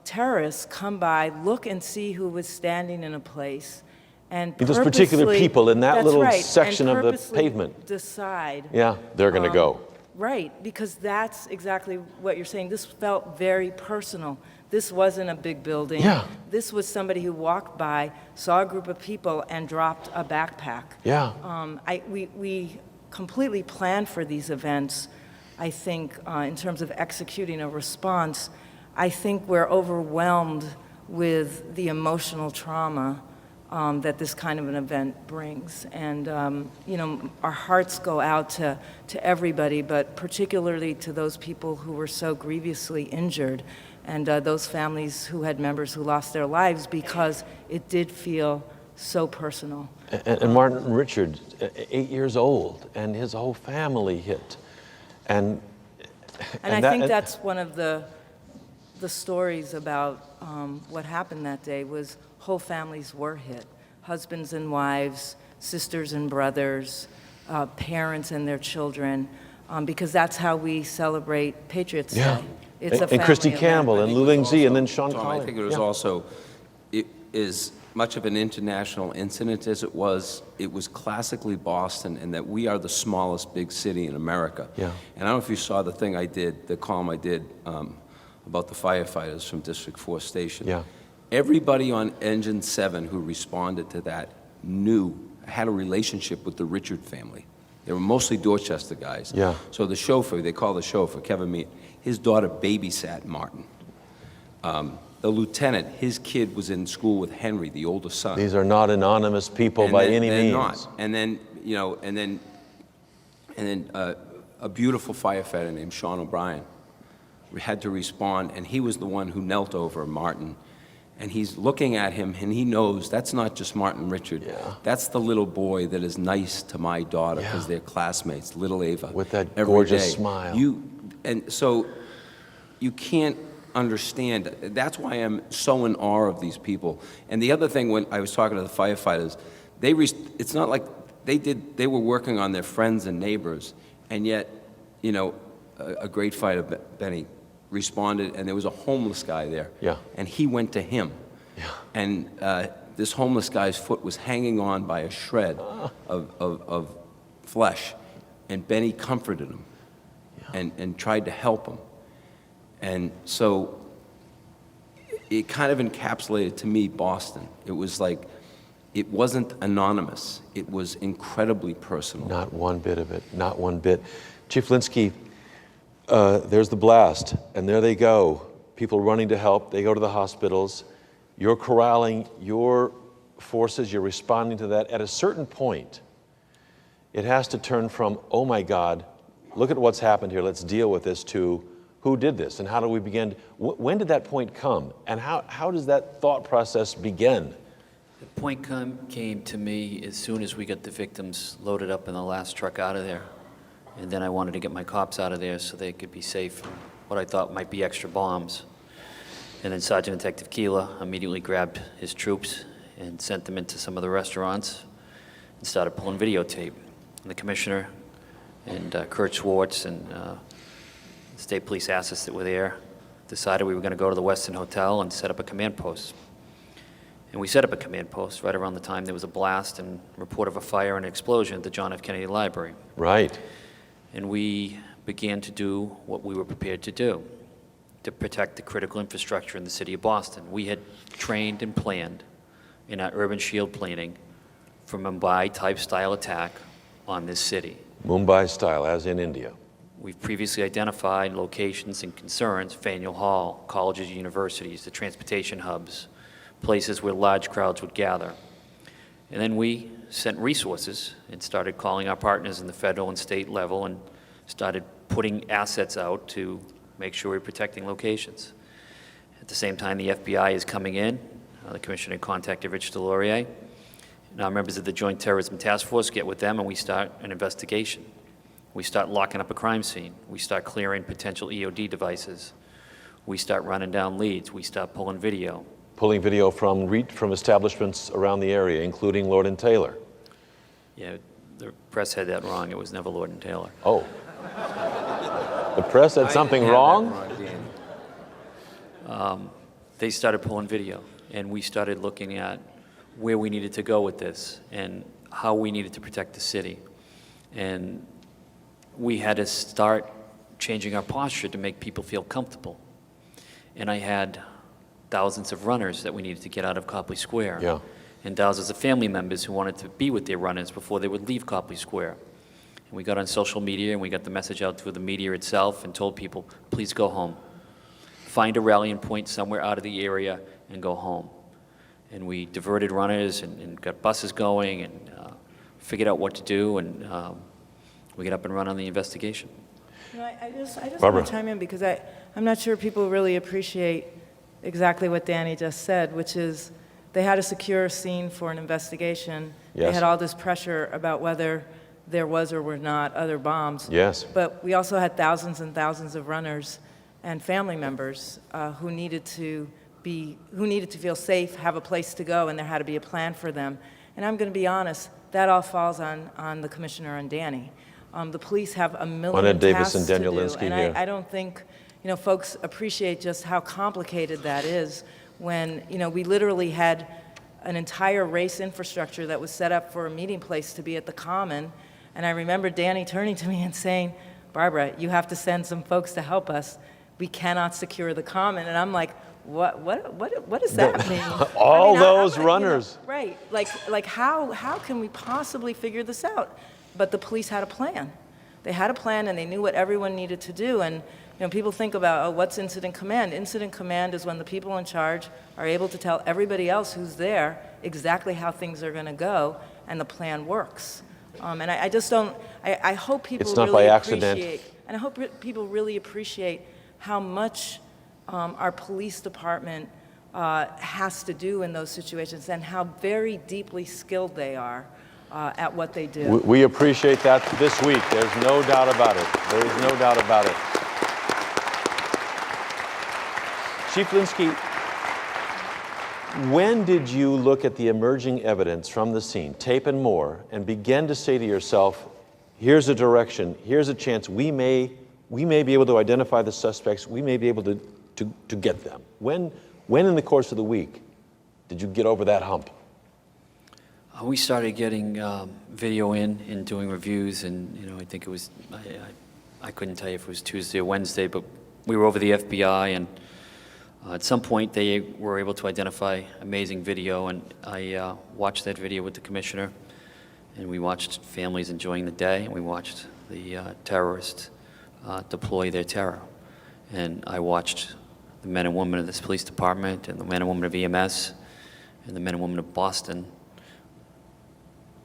terrorists come by, look and see who was standing in a place, and those particular people in that little section of the pavement decide. Yeah, they're going to go. Right, because that's exactly what you're saying. This felt very personal. This wasn't a big building. Yeah. This was somebody who walked by, saw a group of people, and dropped a backpack. Yeah. We completely planned for these events. I think in terms of executing a response, I think we're overwhelmed with the emotional trauma that this kind of an event brings. And, our hearts go out to everybody, but particularly to those people who were so grievously injured, and those families who had members who lost their lives, because it did feel so personal. And Martin Richard, 8 years old, and his whole family hit. And I think that's one of the stories about what happened that day, was whole families were hit. Husbands and wives, sisters and brothers, parents and their children, because that's how we celebrate Patriots Day. It's a and Christy family Campbell event. and Lu Ling Zi and then Sean Tom, Collyer. I think it was also, it is much of an international incident as it was classically Boston, and that we are the smallest big city in America. Yeah. And I don't know if you saw the thing I did, the column I did about the firefighters from District 4 Station. Yeah. Everybody on Engine 7 who responded to that had a relationship with the Richard family. They were mostly Dorchester guys. Yeah. So the chauffeur, they call the chauffeur, Kevin Mead, his daughter babysat Martin. The lieutenant, his kid was in school with Henry, the older son. These are not anonymous people And by then- any they're means. not. And then, you know, and then a beautiful firefighter named Sean O'Brien had to respond, and he was the one who knelt over Martin. And he's looking at him, and he knows that's not just Martin Richard. Yeah. That's the little boy that is nice to my daughter because Yeah. they're classmates, little Ava. With that every gorgeous day. smile. And so you can't understand. That's why I'm so in awe of these people. And the other thing, when I was talking to the firefighters, it's not like they were working on their friends and neighbors, and yet, you know, a great fighter, Benny, responded, and there was a homeless guy there. Yeah. And he went to him. Yeah. And this homeless guy's foot was hanging on by a shred of flesh, and Benny comforted him and tried to help him. And so it kind of encapsulated to me Boston. It was like, it wasn't anonymous. It was incredibly personal. Not one bit of it, not one bit. Chief Linsky, there's the blast, and there they go. People running to help, they go to the hospitals. You're corralling your forces, you're responding to that. At a certain point, it has to turn from, oh my God, look at what's happened here, let's deal with this, to who did this and how do we begin? When did that point come? And how does that thought process begin? The point came to me as soon as we got the victims loaded up in the last truck out of there. And then I wanted to get my cops out of there so they could be safe from what I thought might be extra bombs. And then Sergeant Detective Keeler immediately grabbed his troops and sent them into some of the restaurants and started pulling videotape. And the commissioner and Kurt Schwartz and state police assets that were there decided we were going to go to the Westin Hotel and set up a command post. And we set up a command post right around the time there was a blast and report of a fire and explosion at the John F. Kennedy Library. Right. And we began to do what we were prepared to do, to protect the critical infrastructure in the city of Boston. We had trained and planned in our urban shield planning for Mumbai-type style attack on this city. Mumbai style, as in India. We've previously identified locations and concerns, Faneuil Hall, colleges, universities, the transportation hubs, places where large crowds would gather. And then we sent resources and started calling our partners in the federal and state level and started putting assets out to make sure we're protecting locations. At the same time, the FBI is coming in. The commissioner contacted Rich Delorier. Now members of the Joint Terrorism Task Force get with them and we start an investigation. We start locking up a crime scene. We start clearing potential EOD devices. We start running down leads. We start pulling video. Pulling video from establishments around the area, including Lord and Taylor. Yeah, the press had that wrong. It was never Lord and Taylor. Oh. The press had something wrong? They started pulling video, and we started looking at where we needed to go with this and how we needed to protect the city. And we had to start changing our posture to make people feel comfortable. And I had thousands of runners that we needed to get out of Copley Square. Yeah. And thousands of family members who wanted to be with their runners before they would leave Copley Square. And we got on social media and we got the message out to the media itself and told people, please go home. Find a rallying point somewhere out of the area and go home. And we diverted runners and got buses going and figured out what to do, and we get up and run on the investigation. You know, I just Barbara. want to chime in because I'm not sure people really appreciate exactly what Danny just said, which is they had a secure scene for an investigation. Yes. They had all this pressure about whether there was or were not other bombs. Yes. But we also had thousands and thousands of runners and family members who needed to feel safe, have a place to go, and there had to be a plan for them. And I'm going to be honest, that all falls on the commissioner and Danny. The police have a million Ed Davis tasks and Daniel to do, Linsky and here. I don't think folks appreciate just how complicated that is when we literally had an entire race infrastructure that was set up for a meeting place to be at the Common. And I remember Danny turning to me and saying, Barbara, you have to send some folks to help us. We cannot secure the Common. And I'm like, what does that mean? All those runners. Right. Like how can we possibly figure this out? but the police had a plan. They had a plan, and they knew what everyone needed to do. And people think about, oh, what's incident command? Incident command is when the people in charge are able to tell everybody else who's there exactly how things are going to go, and the plan works. And I just don't. I hope people It's not really by accident. appreciate, and I hope people really appreciate how much our police department has to do in those situations, and how very deeply skilled they are at what they do. We appreciate that this week. There's no doubt about it. There is no doubt about it. Chief Linsky, when did you look at the emerging evidence from the scene, tape and more, and begin to say to yourself, here's a direction, here's a chance, we may be able to identify the suspects, we may be able to get them? When in the course of the week did you get over that hump? We started getting video in and doing reviews, and I think it was, I couldn't tell you if it was Tuesday or Wednesday, but we were over the FBI, and at some point they were able to identify amazing video, and I watched that video with the commissioner, and we watched families enjoying the day, and we watched the terrorists deploy their terror. And I watched the men and women of this police department, and the men and women of EMS, and the men and women of Boston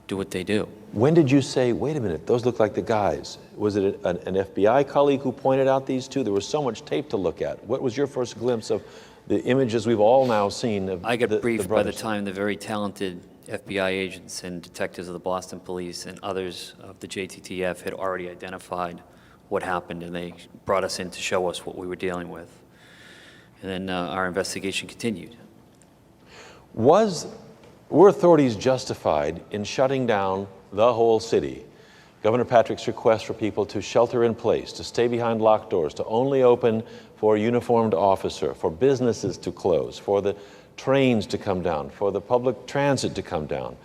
do what they do. When did you say, wait a minute, those look like the guys? Was it an FBI colleague who pointed out these two? There was so much tape to look at. What was your first glimpse of the images we've all now seen of I got briefed by the brothers? time the very talented FBI agents and detectives of the Boston Police and others of the JTTF had already identified what happened, and they brought us in to show us what we were dealing with. And then our investigation continued. Were authorities justified in shutting down the whole city? Governor Patrick's request for people to shelter in place, to stay behind locked doors, to only open for a uniformed officer, for businesses to close, for the trains to come down, for the public transit to come down.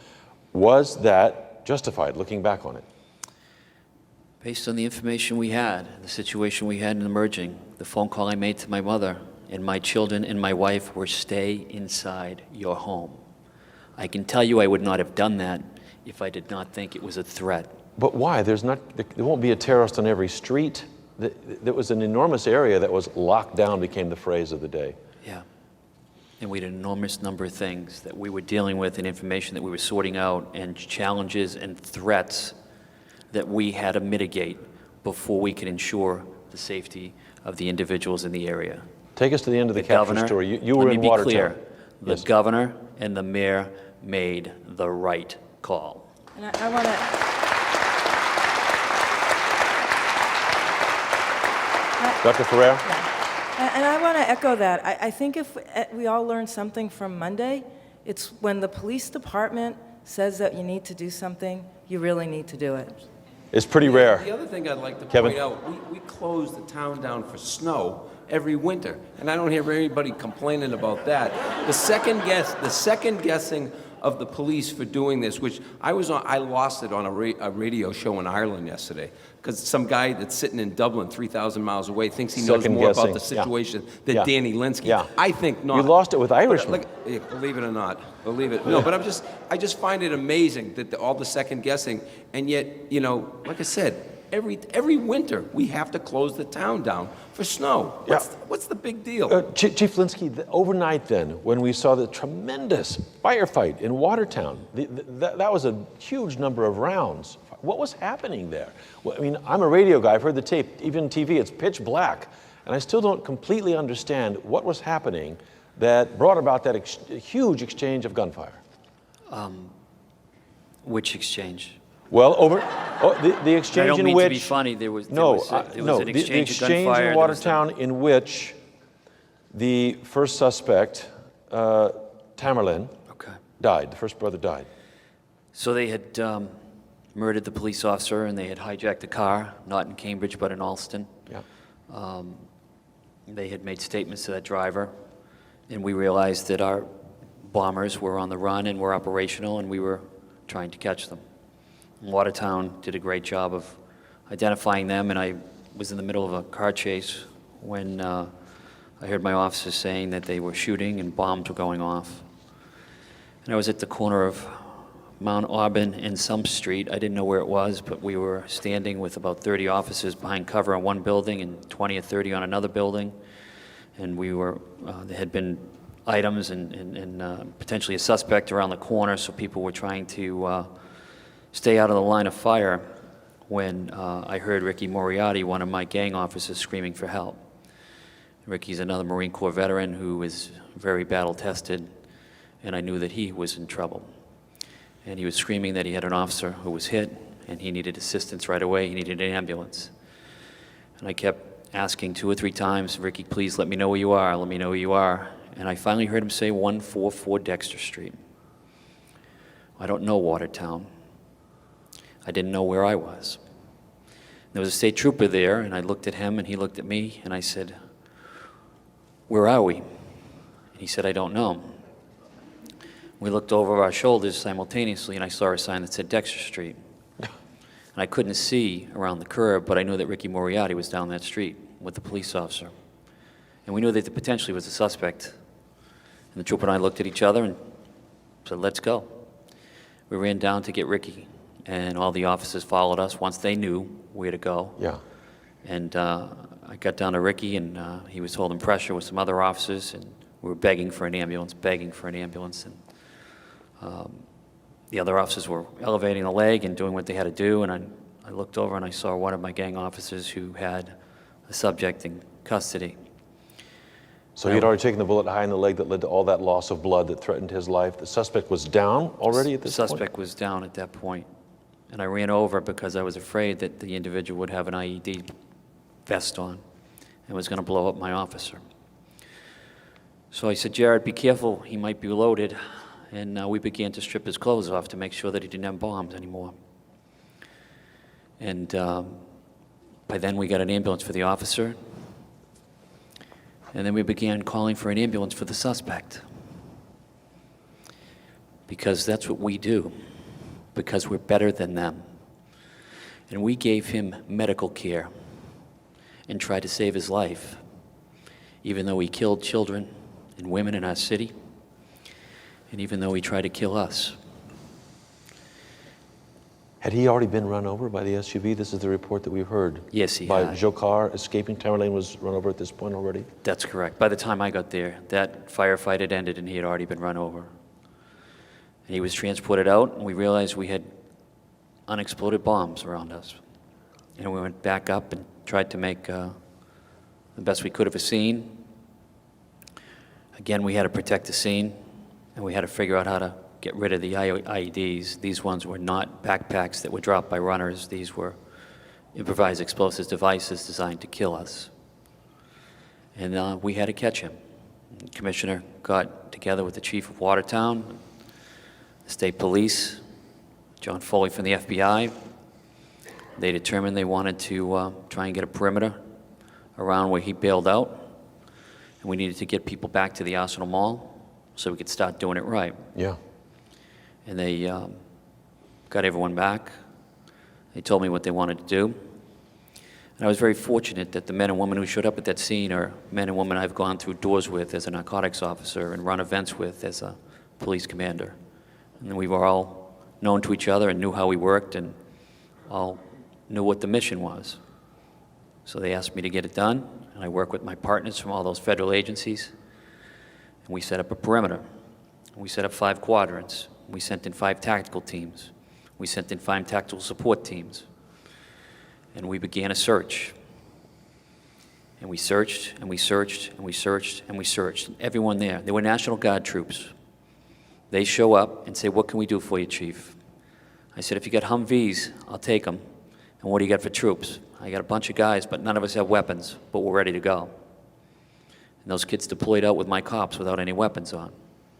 Was that justified, looking back on it? Based on the information we had, the situation we had in emerging, the phone call I made to my mother and my children and my wife were, stay inside your home. I can tell you I would not have done that if I did not think it was a threat. But why? There won't be a terrorist on every street. There was an enormous area that was locked down, became the phrase of the day. Yeah. And we had an enormous number of things that we were dealing with and information that we were sorting out and challenges and threats that we had to mitigate before we could ensure the safety of the individuals in the area. Take us to the end of the capture governor, story. You were in Watertown. Let me be clear. The Yes. governor and the mayor made the right call. And I want to. Dr. Ferrer? And I want to echo that. I think if we all learn something from Monday, it's when the police department says that you need to do something, you really need to do it. It's pretty rare. The other thing I'd like to Kevin? point out, we close the town down for snow every winter, and I don't hear anybody complaining about that. The second guessing of the police for doing this, which I lost it on a radio show in Ireland yesterday, because some guy that's sitting in Dublin 3,000 miles away thinks he knows more about Second the guessing, yeah. situation than Yeah. Danny Linsky. Yeah. I think not. You lost it with Irishmen. But, yeah, believe it or not, believe it. No, but I just find it amazing that all the second guessing, and yet, like I said, every winter we have to close the town down for snow. What's the big deal? Chief Linsky, overnight then, when we saw the tremendous firefight in Watertown, that was a huge number of rounds. What was happening there? Well, I mean, I'm a radio guy. I've heard the tape. Even TV, it's pitch black. And I still don't completely understand what was happening that brought about that huge exchange of gunfire. Which exchange? Well, the exchange I don't in mean which... to be funny. There was an the exchange of exchange gunfire. in Watertown in which the first suspect, Tamerlan, died. The first brother died. So they had murdered the police officer, and they had hijacked a car, not in Cambridge, but in Alston. Yeah. They had made statements to that driver, and we realized that our bombers were on the run and were operational, and we were trying to catch them. Watertown did a great job of identifying them, and I was in the middle of a car chase when I heard my officers saying that they were shooting and bombs were going off. And I was at the corner of Mount Auburn and some street. I didn't know where it was, but we were standing with about 30 officers behind cover on one building and 20 or 30 on another building. And we were, there had been items and potentially a suspect around the corner, so people were trying to stay out of the line of fire when I heard Ricky Moriarty, one of my gang officers, screaming for help. Ricky's another Marine Corps veteran who is very battle-tested, and I knew that he was in trouble. And he was screaming that he had an officer who was hit, and he needed assistance right away. He needed an ambulance. And I kept asking 2 or 3 times, Ricky, please let me know where you are, let me know where you are. And I finally heard him say 144 Dexter Street. I don't know Watertown. I didn't know where I was. There was a state trooper there, and I looked at him, and he looked at me, and I said, where are we? And he said, I don't know. We looked over our shoulders simultaneously, and I saw a sign that said Dexter Street. And I couldn't see around the curb, but I knew that Ricky Moriarty was down that street with the police officer. And we knew that there potentially was a suspect. And the trooper and I looked at each other and said, let's go. We ran down to get Ricky, and all the officers followed us once they knew where to go. Yeah. And I got down to Ricky, and he was holding pressure with some other officers, and we were begging for an ambulance. And the other officers were elevating the leg and doing what they had to do, and I looked over and I saw one of my gang officers who had a subject in custody. So he had already taken the bullet high in the leg that led to all that loss of blood that threatened his life. The suspect was down already at this point? The suspect was down at that point. And I ran over because I was afraid that the individual would have an IED vest on and was going to blow up my officer. So I said, Jared, be careful, he might be loaded. And we began to strip his clothes off to make sure that he didn't have bombs anymore. And by then we got an ambulance for the officer. And then we began calling for an ambulance for the suspect. Because that's what we do. Because we're better than them. And we gave him medical care and tried to save his life, even though he killed children and women in our city, and even though he tried to kill us. Had he already been run over by the SUV? This is the report that we've heard. Yes, he by had. Jocard escaping. Tamerlane was run over at this point already? That's correct. By the time I got there, that firefight had ended and he had already been run over. And he was transported out, and we realized we had unexploded bombs around us. And we went back up and tried to make the best we could of a scene. Again, we had to protect the scene, and we had to figure out how to get rid of the IEDs. These ones were not backpacks that were dropped by runners. These were improvised explosive devices designed to kill us. And we had to catch him. The commissioner got together with the chief of Watertown, the state police, John Foley from the FBI. They determined they wanted to try and get a perimeter around where he bailed out. And we needed to get people back to the Arsenal Mall so we could start doing it right. Yeah. And they got everyone back. They told me what they wanted to do. And I was very fortunate that the men and women who showed up at that scene are men and women I've gone through doors with as a narcotics officer and run events with as a police commander. And we were all known to each other and knew how we worked and all knew what the mission was. So they asked me to get it done, and I worked with my partners from all those federal agencies. And we set up a perimeter. We set up 5 quadrants. We sent in 5 tactical teams. We sent in 5 tactical support teams. And we began a search. And we searched, and we searched, and we searched, and we searched. Everyone there were National Guard troops. They show up and say, what can we do for you, Chief? I said, if you got Humvees, I'll take them. And what do you got for troops? I got a bunch of guys, but none of us have weapons, but we're ready to go. And those kids deployed out with my cops without any weapons on.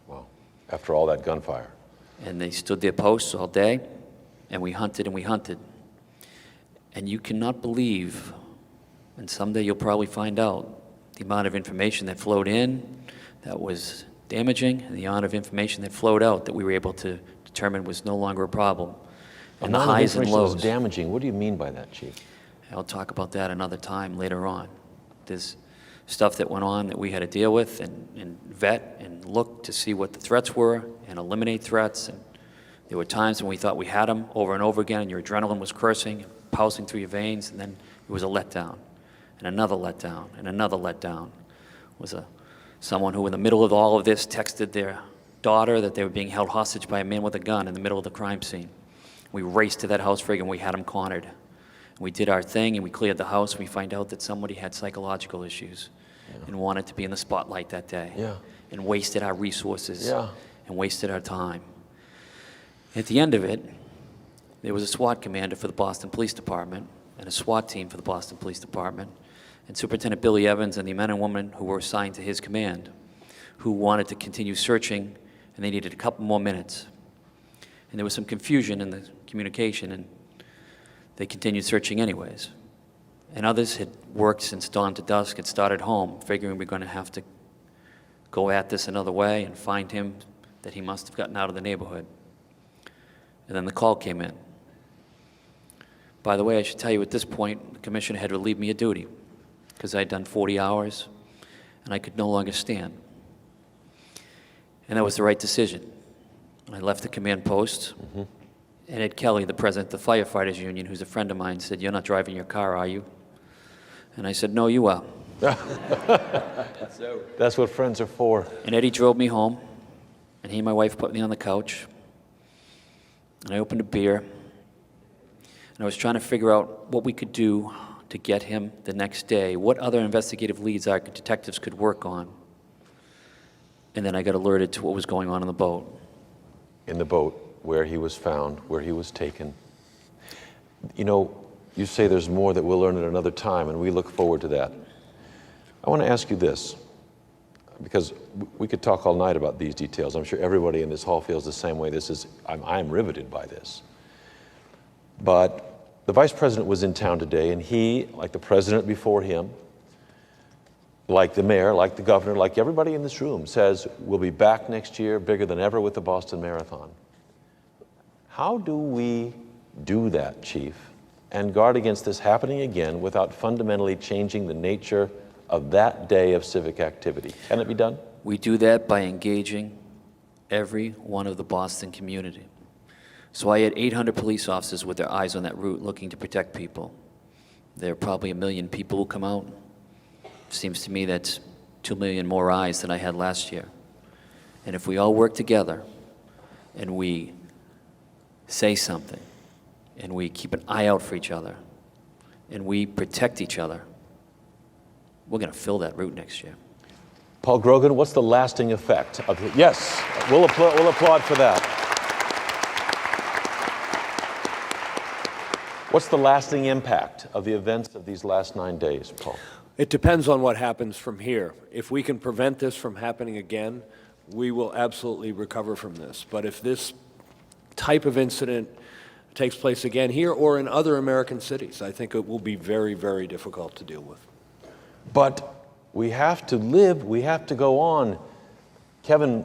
Wow. After all that gunfire. And they stood their posts all day, and we hunted and we hunted. And you cannot believe, and someday you'll probably find out, the amount of information that flowed in that was damaging, and the amount of information that flowed out that we were able to determine was no longer a problem. And the highs and lows. Damaging. What do you mean by that, Chief? I'll talk about that another time later on. There's stuff that went on that we had to deal with and vet and look to see what the threats were and eliminate threats. And There were times when we thought we had them over and over again, and your adrenaline was coursing, pulsing through your veins, and then it was a letdown, and another letdown, and another letdown. It was someone who, in the middle of all of this, texted their daughter that they were being held hostage by a man with a gun in the middle of the crime scene. We raced to that house figure, and we had him cornered. We did our thing, and we cleared the house, and we find out that somebody had psychological issues and wanted to be in the spotlight that day, and wasted our resources and wasted our time. At the end of it, there was a SWAT commander for the Boston Police Department and a SWAT team for the Boston Police Department, and Superintendent Billy Evans and the men and women who were assigned to his command, who wanted to continue searching, and they needed a couple more minutes. And there was some confusion in the communication, and they continued searching anyways. And others had worked since dawn to dusk, had started home, figuring we're going to have to go at this another way and find him, that he must have gotten out of the neighborhood. And then the call came in. By the way, I should tell you at this point, the commissioner had relieved me of duty because I'd done 40 hours and I could no longer stand. And that was the right decision. I left the command post, and Ed Kelly, the president of the Firefighters Union, who's a friend of mine, said, "You're not driving your car, are you?" And I said, "No, you are." That's what friends are for. And Eddie drove me home, and he and my wife put me on the couch, and I opened a beer, and I was trying to figure out what we could do to get him the next day, what other investigative leads our detectives could work on. And then I got alerted to what was going on in the boat. In the boat, where he was found, where he was taken. You know, you say there's more that we'll learn at another time, and we look forward to that. I want to ask you this, because we could talk all night about these details. I'm sure everybody in this hall feels the same way. I'm riveted by this. But the vice president was in town today, and he, like the president before him, like the mayor, like the governor, like everybody in this room, says we'll be back next year bigger than ever with the Boston Marathon. How do we do that, Chief, and guard against this happening again without fundamentally changing the nature of that day of civic activity? Can it be done? We do that by engaging every one of the Boston community. So I had 800 police officers with their eyes on that route looking to protect people. There are probably 1 million people who come out. Seems to me that's 2 million more eyes than I had last year. And if we all work together and we say something and we keep an eye out for each other and we protect each other, we're going to fill that route next year. Paul Grogan, what's the lasting effect of it? Yes, we'll applaud for that. What's the lasting impact of the events of these last 9 days, Paul? It depends on what happens from here. If we can prevent this from happening again, we will absolutely recover from this. But if this type of incident takes place again here or in other American cities, I think it will be very, very difficult to deal with. But we have to live, we have to go on. Kevin,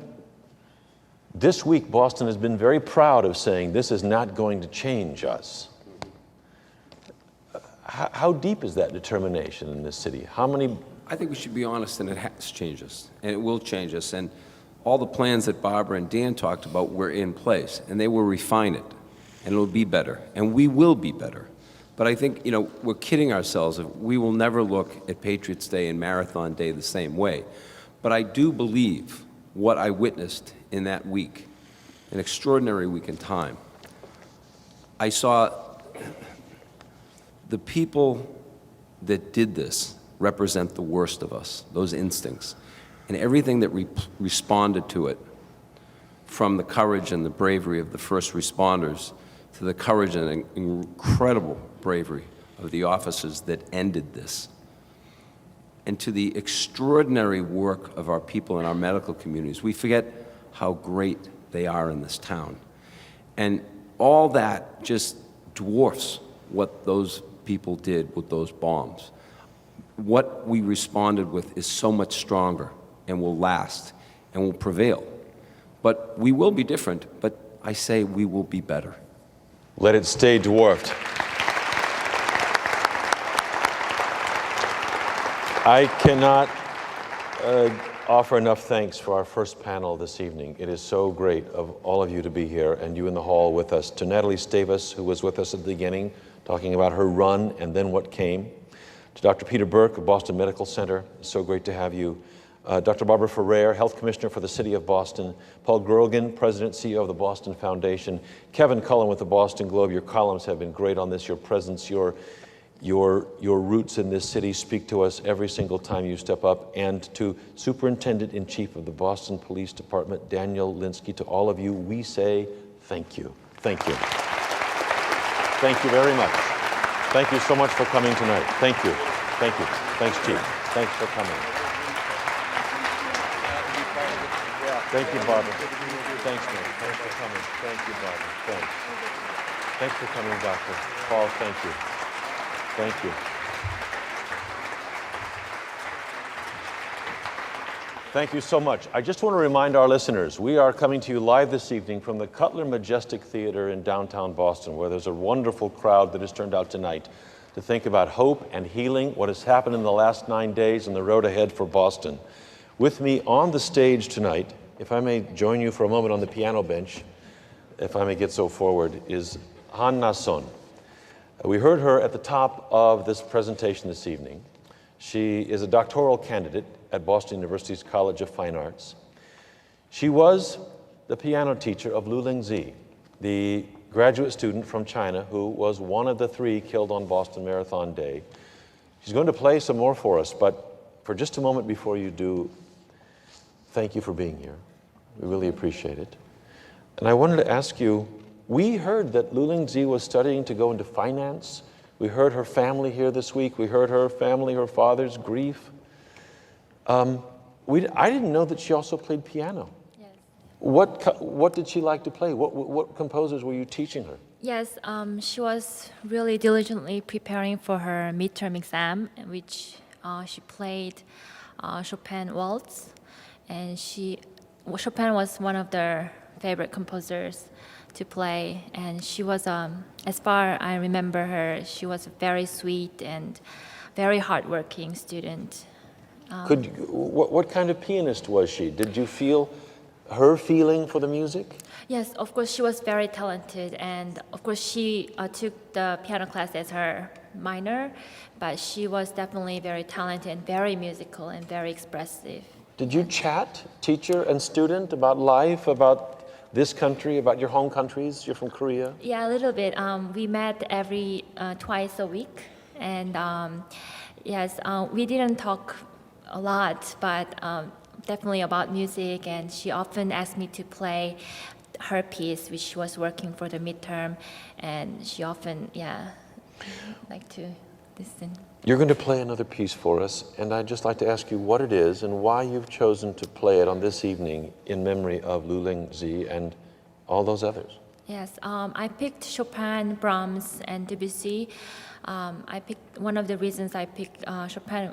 this week Boston has been very proud of saying this is not going to change us. How deep is that determination in this city? How many? I think we should be honest, and it has changed us, and it will change us. And all the plans that Barbara and Dan talked about were in place, and they will refine it, and it'll be better, and we will be better. But I think, you know, we're kidding ourselves. We will never look at Patriots' Day and Marathon Day the same way. But I do believe what I witnessed in that week, an extraordinary week in time. I saw the people that did this represent the worst of us, those instincts, and everything that responded to it, from the courage and the bravery of the first responders to the courage and incredible bravery of the officers that ended this, and to the extraordinary work of our people in our medical communities. We forget how great they are in this town. And all that just dwarfs what those people did with those bombs. What we responded with is so much stronger and will last and will prevail. But we will be different, but I say we will be better. Let it stay dwarfed. offer enough thanks for our first panel this evening. It is so great of all of you to be here and you in the hall with us. To Natalie Stavis, who was with us at the beginning, talking about her run and then what came. To Dr. Peter Burke of Boston Medical Center, it's so great to have you. Dr. Barbara Ferrer, Health Commissioner for the City of Boston. Paul Grogan, President, CEO of the Boston Foundation. Kevin Cullen with the Boston Globe. Your columns have been great on this. Your presence, your roots in this city speak to us every single time you step up. And to Superintendent-in-Chief of the Boston Police Department, Daniel Linsky, to all of you, we say thank you. Thank you. Thank you very much. Thank you so much for coming tonight. Thank you. Thank you. Thanks, Chief. Thanks for coming. Thank you, Barbara. Thanks, man. Thanks for coming. Thank you, Barbara. Thanks. Thanks for coming, Doctor. Paul, thank you. Thank you. Thank you so much. I just want to remind our listeners, we are coming to you live this evening from the Cutler Majestic Theater in downtown Boston, where there's a wonderful crowd that has turned out tonight to think about hope and healing, what has happened in the last 9 days, and the road ahead for Boston. With me on the stage tonight, if I may join you for a moment on the piano bench, if I may get so forward, is Han Na-son. We heard her at the top of this presentation this evening. She is a doctoral candidate at Boston University's College of Fine Arts. She was the piano teacher of Lu Lingzi, the graduate student from China who was one of the 3 killed on Boston Marathon Day. She's going to play some more for us, but for just a moment before you do, thank you for being here. We really appreciate it. And I wanted to ask you, we heard that Lu Lingzi was studying to go into finance. We heard her family here this week. We heard her family, her father's grief. I didn't know that she also played piano. Yes. What did she like to play? What composers were you teaching her? Yes, she was really diligently preparing for her midterm exam, which she played Chopin waltz, and Chopin was one of their favorite composers to play, and she was, as far as I remember her, she was a very sweet and very hardworking student. What kind of pianist was she? Did you feel her feeling for the music? Yes, of course, she was very talented, and of course, she took the piano class as her minor, but she was definitely very talented and very musical and very expressive. Did you chat, teacher and student, about life, about this country, about your home countries? You're from Korea. Yeah, a little bit. We met every twice a week, and yes, we didn't talk a lot, but definitely about music. And she often asked me to play her piece, which she was working for the midterm, and she often, liked to listen. You're going to play another piece for us, and I'd just like to ask you what it is and why you've chosen to play it on this evening in memory of Lu Lingzi and all those others. Yes, I picked Chopin, Brahms, and Debussy. One of the reasons I picked Chopin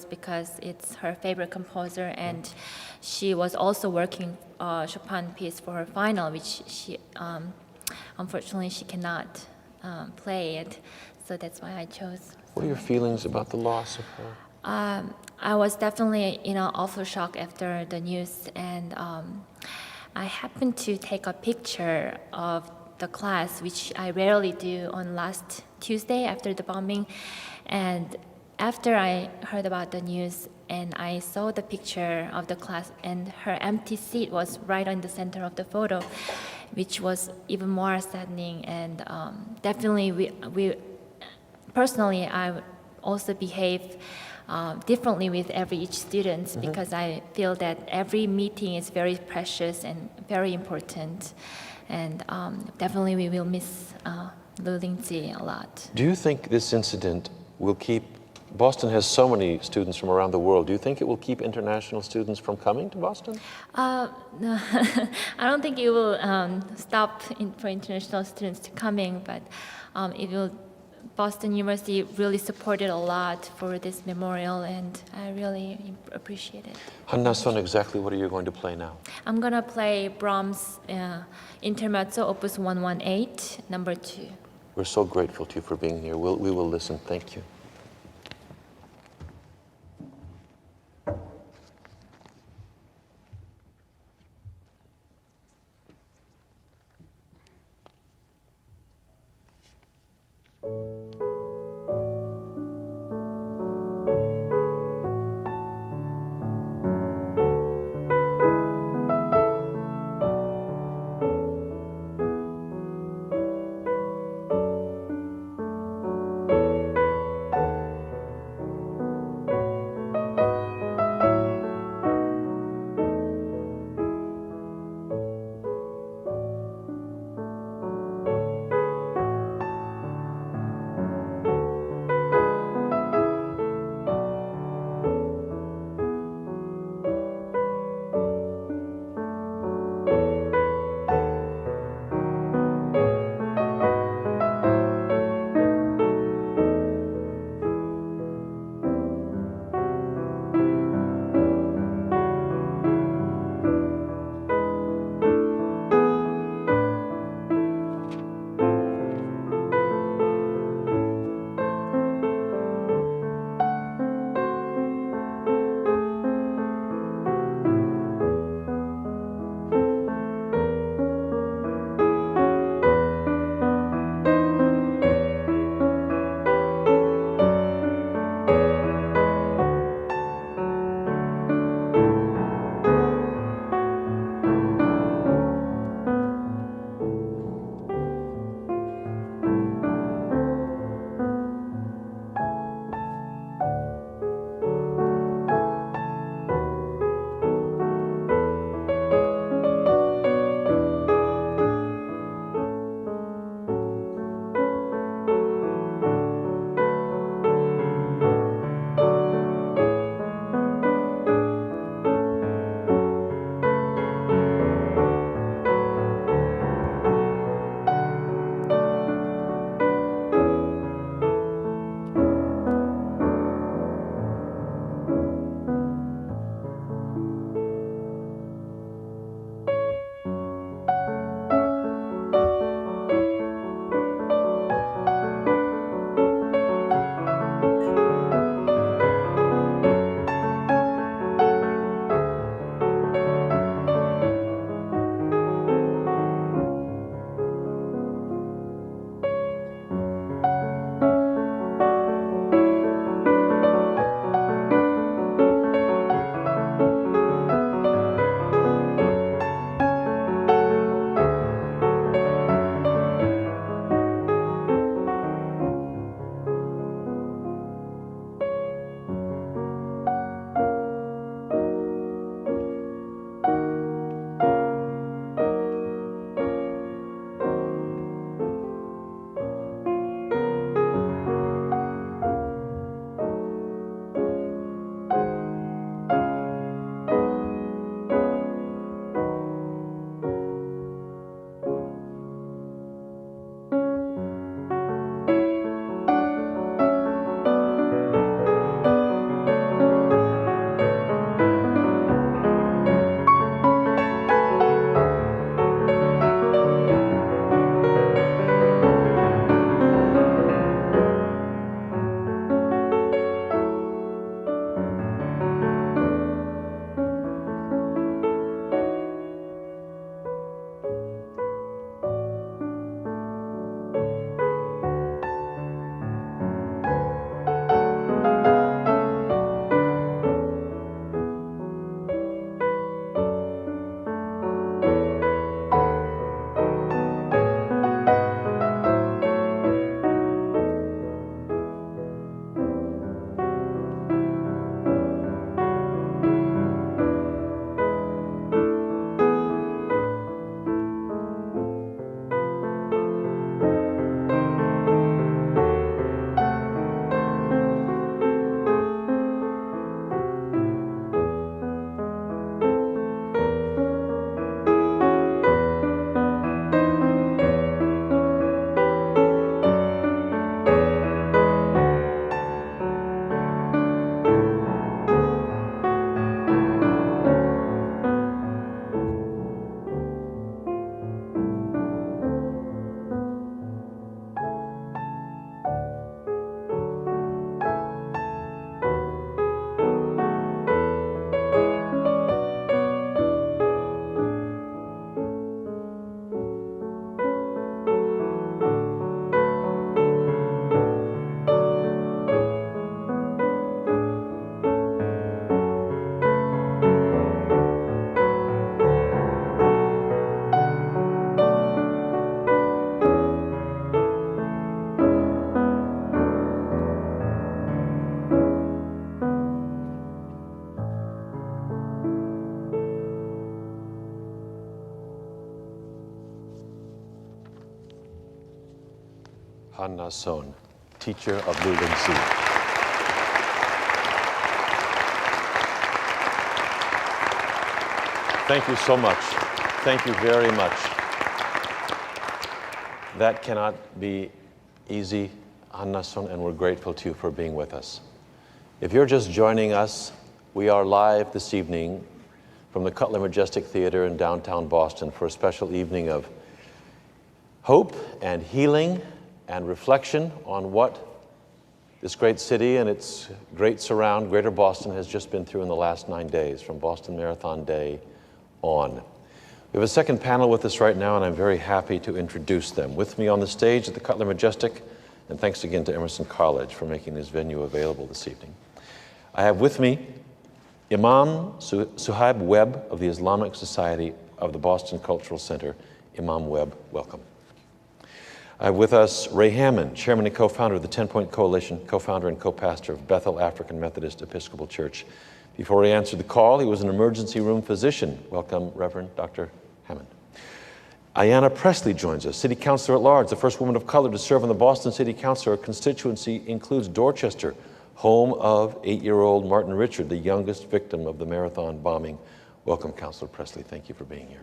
because it's her favorite composer, and she was also working Chopin piece for her final, which she unfortunately she cannot play it, so that's why I chose. What are your feelings about the loss of her? I was definitely awful shock after the news, and I happened to take a picture of the class, which I rarely do, on last Tuesday after the bombing. And after I heard about the news and I saw the picture of the class, and her empty seat was right on the center of the photo, which was even more saddening. And definitely we personally, I also behave differently with each student, because I feel that every meeting is very precious and very important. And definitely we will miss Lu Lingzi a lot. Do you think this incident will keep, Boston has so many students from around the world, do you think it will keep international students from coming to Boston? No, I don't think it will stop for international students to coming, but it will. Boston University really supported a lot for this memorial, and I really appreciate it. Han Na-son, exactly what are you going to play now? I'm gonna play Brahms Intermezzo, Opus 118, number 2. We're so grateful to you for being here. We will listen. Thank you. Anna Son, teacher of Luling Si. Thank you so much. Thank you very much. That cannot be easy, Anna Son, and we're grateful to you for being with us. If you're just joining us, we are live this evening from the Cutler Majestic Theater in downtown Boston for a special evening of hope and healing and reflection on what this great city and its great surround, Greater Boston, has just been through in the last 9 days, from Boston Marathon Day on. We have a second panel with us right now, and I'm very happy to introduce them. With me on the stage at the Cutler Majestic, and thanks again to Emerson College for making this venue available this evening, I have with me Imam Suhaib Webb of the Islamic Society of the Boston Cultural Center. Imam Webb, welcome. I have with us Ray Hammond, chairman and co-founder of the 10-Point Coalition, co-founder and co-pastor of Bethel African Methodist Episcopal Church. Before he answered the call, he was an emergency room physician. Welcome, Reverend Dr. Hammond. Ayanna Presley joins us, city councilor at large, the first woman of color to serve on the Boston City Council. Her constituency includes Dorchester, home of 8-year-old Martin Richard, the youngest victim of the marathon bombing. Welcome, Councilor Presley. Thank you for being here.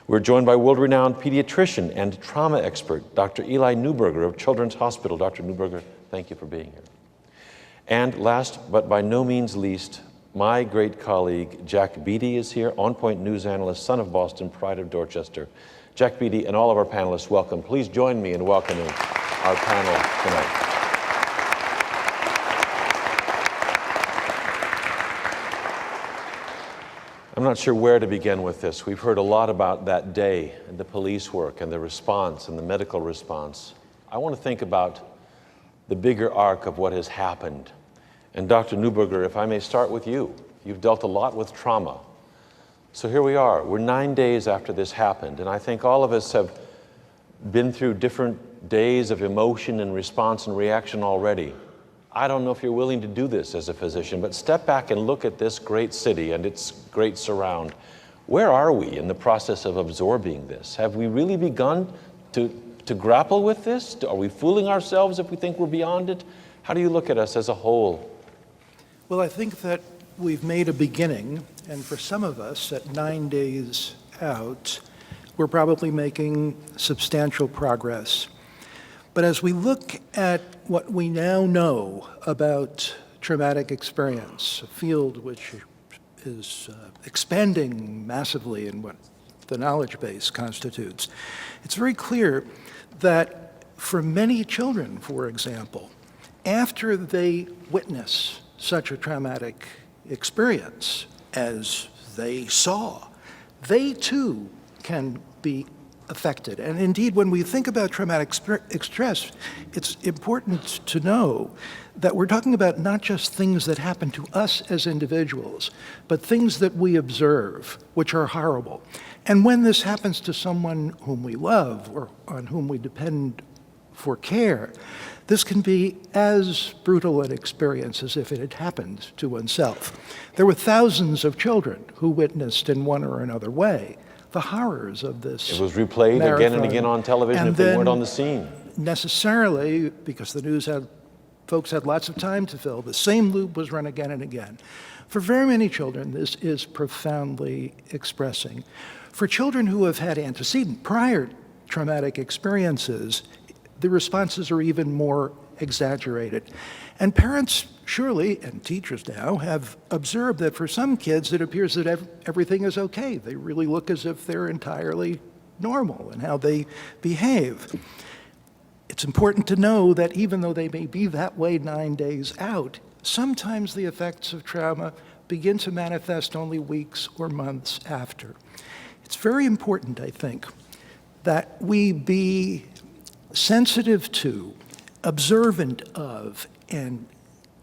We're joined by world-renowned pediatrician and trauma expert, Dr. Eli Newberger of Children's Hospital. Dr. Newberger, thank you for being here. And last, but by no means least, my great colleague, Jack Beatty, is here, On Point news analyst, son of Boston, pride of Dorchester. Jack Beatty and all of our panelists, welcome. Please join me in welcoming our panel tonight. I'm not sure where to begin with this. We've heard a lot about that day and the police work and the response and the medical response. I want to think about the bigger arc of what has happened. And Dr. Newberger, if I may start with you. You've dealt a lot with trauma. So here we are. We're 9 days after this happened, and I think all of us have been through different days of emotion and response and reaction already. I don't know if you're willing to do this as a physician, but step back and look at this great city and its great surround. Where are we in the process of absorbing this? Have we really begun to grapple with this? Are we fooling ourselves if we think we're beyond it? How do you look at us as a whole? Well, I think that we've made a beginning, and for some of us, at 9 days out, we're probably making substantial progress. But as we look at what we now know about traumatic experience, a field which is expanding massively in what the knowledge base constitutes, it's very clear that for many children, for example, after they witness such a traumatic experience as they saw, they too can be affected. And indeed, when we think about traumatic stress, it's important to know that we're talking about not just things that happen to us as individuals, but things that we observe, which are horrible. And when this happens to someone whom we love or on whom we depend for care, this can be as brutal an experience as if it had happened to oneself. There were thousands of children who witnessed in one or another way the horrors of this. It was replayed marathon. Again and again on television if they weren't on the scene. Necessarily, because the news folks had lots of time to fill, the same loop was run again and again. For very many children, this is profoundly expressing. For children who have had antecedent, prior traumatic experiences, the responses are even more exaggerated. And parents, surely, and teachers now, have observed that for some kids it appears that everything is okay. They really look as if they're entirely normal in how they behave. It's important to know that even though they may be that way 9 days out, sometimes the effects of trauma begin to manifest only weeks or months after. It's very important, I think, that we be sensitive to, observant of, and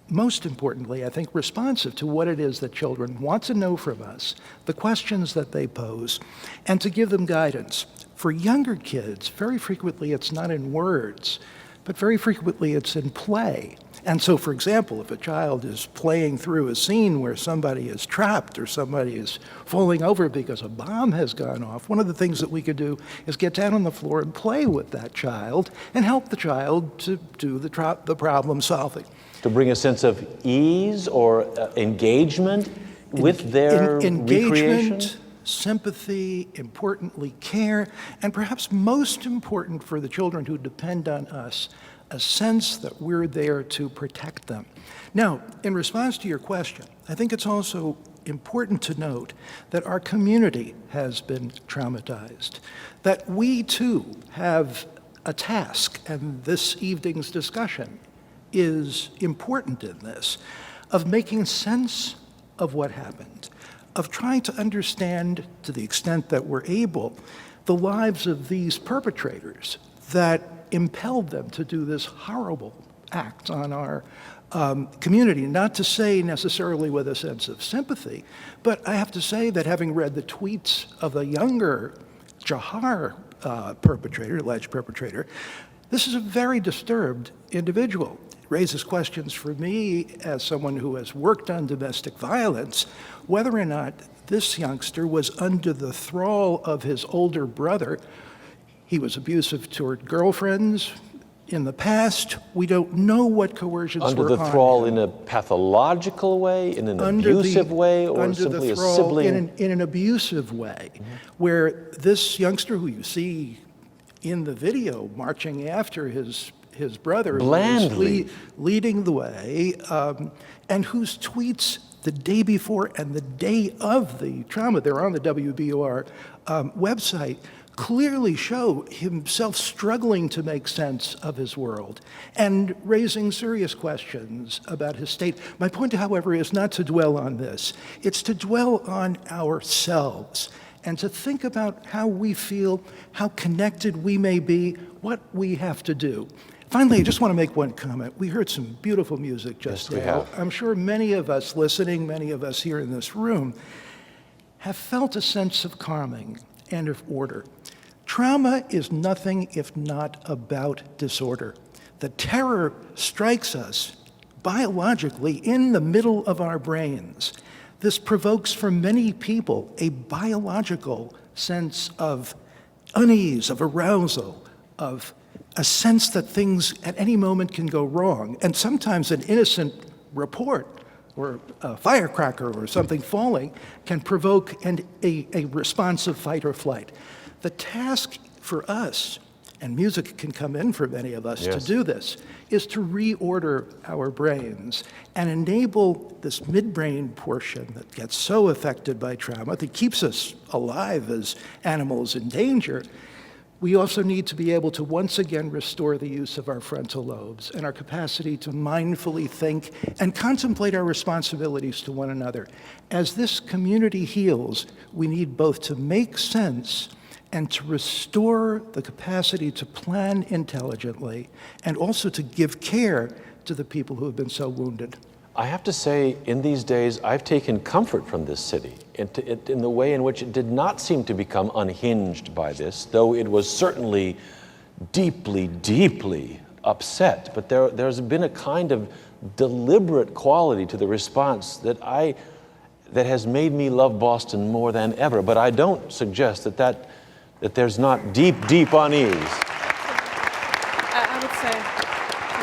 most importantly, I think, responsive to what it is that children want to know from us, the questions that they pose, and to give them guidance. For younger kids, very frequently it's not in words, but very frequently it's in play. And so, for example, if a child is playing through a scene where somebody is trapped or somebody is falling over because a bomb has gone off, one of the things that we could do is get down on the floor and play with that child and help the child to do the problem solving. To bring a sense of ease or engagement with their engagement, recreation? sympathy, importantly, care, and perhaps most important for the children who depend on us, a sense that we're there to protect them. Now, in response to your question, I think it's also important to note that our community has been traumatized, that we too have a task, and this evening's discussion is important in this, of making sense of what happened, of trying to understand, to the extent that we're able, the lives of these perpetrators that impelled them to do this horrible act on our community. Not to say necessarily with a sense of sympathy, but I have to say that having read the tweets of the younger Jahar perpetrator, alleged perpetrator, this is a very disturbed individual. It raises questions for me as someone who has worked on domestic violence, whether or not this youngster was under the thrall of his older brother. He was abusive toward girlfriends in the past. We don't know what coercions were on him. Under the thrall in a pathological way, in an abusive way, or simply a sibling? In an abusive way, where this youngster who you see in the video marching after his brother, blandly leading the way, and whose tweets the day before and the day of the trauma, they're on the WBOR website, clearly show himself struggling to make sense of his world and raising serious questions about his state. My point, however, is not to dwell on this. It's to dwell on ourselves and to think about how we feel, how connected we may be, what we have to do. Finally, I just want to make one comment. We heard some beautiful music just now. Yes, we have. I'm sure many of us listening, many of us here in this room, have felt a sense of calming and of order. Trauma is nothing if not about disorder. The terror strikes us biologically in the middle of our brains. This provokes for many people a biological sense of unease, of arousal, of a sense that things at any moment can go wrong. And sometimes an innocent report or a firecracker or something falling can provoke a response of fight or flight. The task for us, and music can come in for many of us to do this, is to reorder our brains and enable this midbrain portion that gets so affected by trauma, that keeps us alive as animals in danger. We also need to be able to once again restore the use of our frontal lobes and our capacity to mindfully think and contemplate our responsibilities to one another. As this community heals, we need both to make sense and to restore the capacity to plan intelligently and also to give care to the people who have been so wounded. I have to say, in these days, I've taken comfort from this city in the way in which it did not seem to become unhinged by this, though it was certainly deeply, deeply upset. But there's been a kind of deliberate quality to the response that has made me love Boston more than ever. But I don't suggest that there's not deep, deep unease. I would say.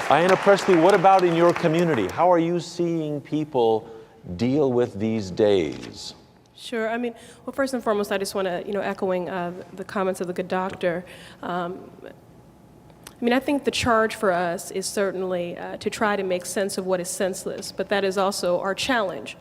Ayanna Presley, what about in your community? How are you seeing people deal with these days? Sure. I mean, well, first and foremost, I just want to, echoing the comments of the good doctor. I think the charge for us is certainly to try to make sense of what is senseless, but that is also our challenge.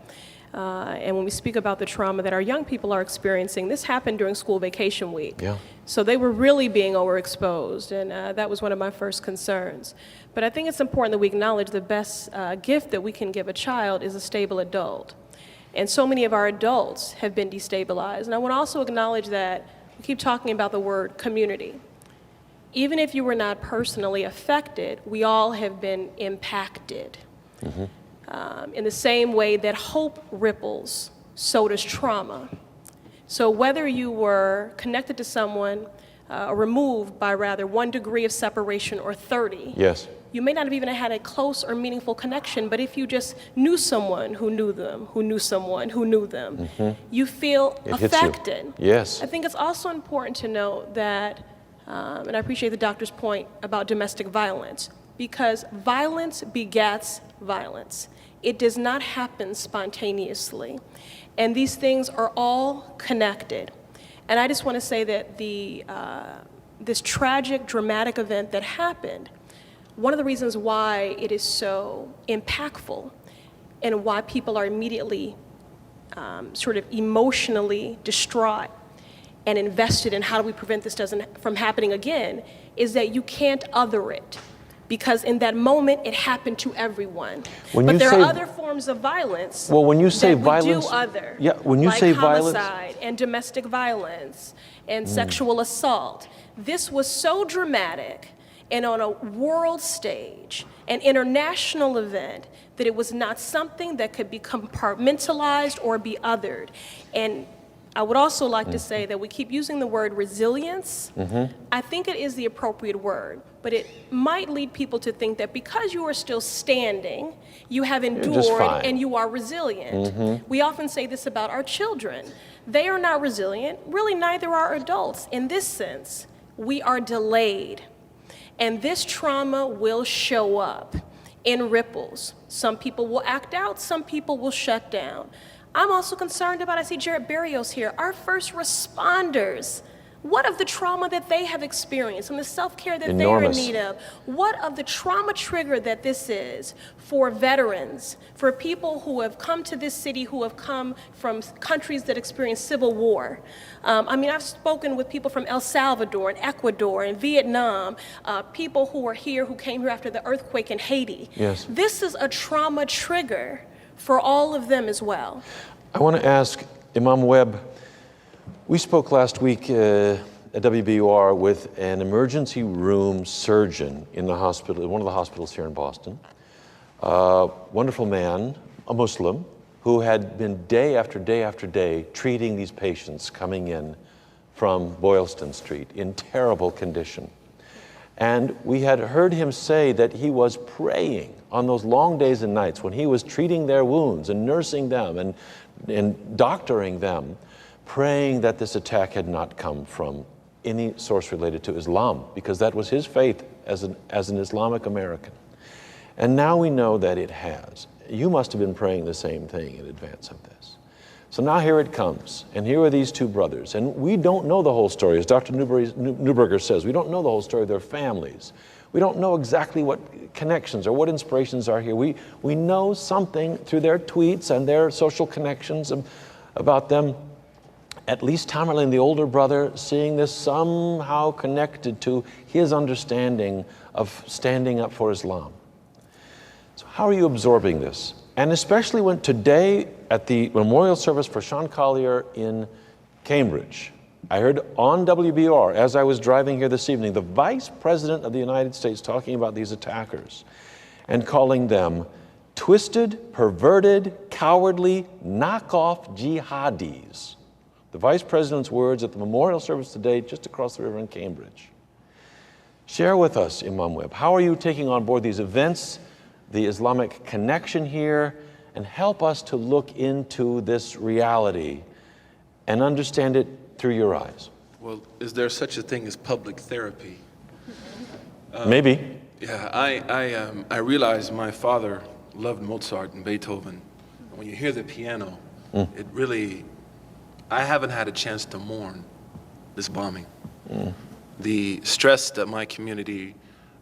And when we speak about the trauma that our young people are experiencing, this happened during school vacation week. Yeah. So they were really being overexposed, and that was one of my first concerns. But I think it's important that we acknowledge the best gift that we can give a child is a stable adult. And so many of our adults have been destabilized. And I want to also acknowledge that we keep talking about the word community. Even if you were not personally affected, we all have been impacted. Mm-hmm. In the same way that hope ripples, so does trauma. So whether you were connected to someone or removed by rather 1 degree of separation or 30, yes, you may not have even had a close or meaningful connection, but if you just knew someone who knew them, who knew someone who knew them, you feel It hits you. affected. Yes. I think it's also important to note that, and I appreciate the doctor's point about domestic violence, because violence begets violence. It does not happen spontaneously. And these things are all connected. And I just want to say that this tragic, dramatic event that happened, one of the reasons why it is so impactful and why people are immediately sort of emotionally distraught and invested in how do we prevent this from happening again, is that you can't other it. Because in that moment, it happened to everyone. But there are other forms of violence when you say that violence, we do other, yeah, when you like say violence, homicide and domestic violence and sexual assault. This was so dramatic and on a world stage, an international event, that it was not something that could be compartmentalized or be othered. And I would also like to say that we keep using the word resilience. I think it is the appropriate word, but it might lead people to think that because you are still standing, you have endured and you are resilient. We often say this about our children. They are not resilient, really neither are adults. In this sense, we are delayed. And this trauma will show up in ripples. Some people will act out, some people will shut down. I'm also concerned about, I see Jared Barrios here, our first responders. What of the trauma that they have experienced and the self-care that they are in need of? What of the trauma trigger that this is for veterans, for people who have come to this city, who have come from countries that experienced civil war? I mean, I've spoken with people from El Salvador and Ecuador and Vietnam, people who are here, who came here after the earthquake in Haiti. Yes. This is a trauma trigger for all of them as well. I want to ask Imam Webb, we spoke last week at WBUR with an emergency room surgeon in the hospital, one of the hospitals here in Boston. Wonderful man, a Muslim, who had been day after day after day treating these patients coming in from Boylston Street in terrible condition. And we had heard him say that he was praying on those long days and nights when he was treating their wounds and nursing them and doctoring them, praying that this attack had not come from any source related to Islam, because that was his faith as an Islamic American. And now we know that it has. You must have been praying the same thing in advance of this. So now here it comes, and here are these two brothers, and we don't know the whole story. As Dr. Newberger says, we don't know the whole story of their families. We don't know exactly what connections or what inspirations are here. We know something through their tweets and their social connections about them. At least Tamerlane, the older brother, seeing this somehow connected to his understanding of standing up for Islam. So how are you absorbing this? And especially when today at the memorial service for Sean Collier in Cambridge, I heard on WBR, as I was driving here this evening, the Vice President of the United States talking about these attackers and calling them twisted, perverted, cowardly, knockoff jihadis. The Vice President's words at the memorial service today just across the river in Cambridge. Share with us, Imam Webb, how are you taking on board these events, the Islamic connection here, and help us to look into this reality and understand it through your eyes? Well, is there such a thing as public therapy? Maybe. Yeah, I realized my father loved Mozart and Beethoven. When you hear the piano, it really, I haven't had a chance to mourn this bombing. The stress that my community,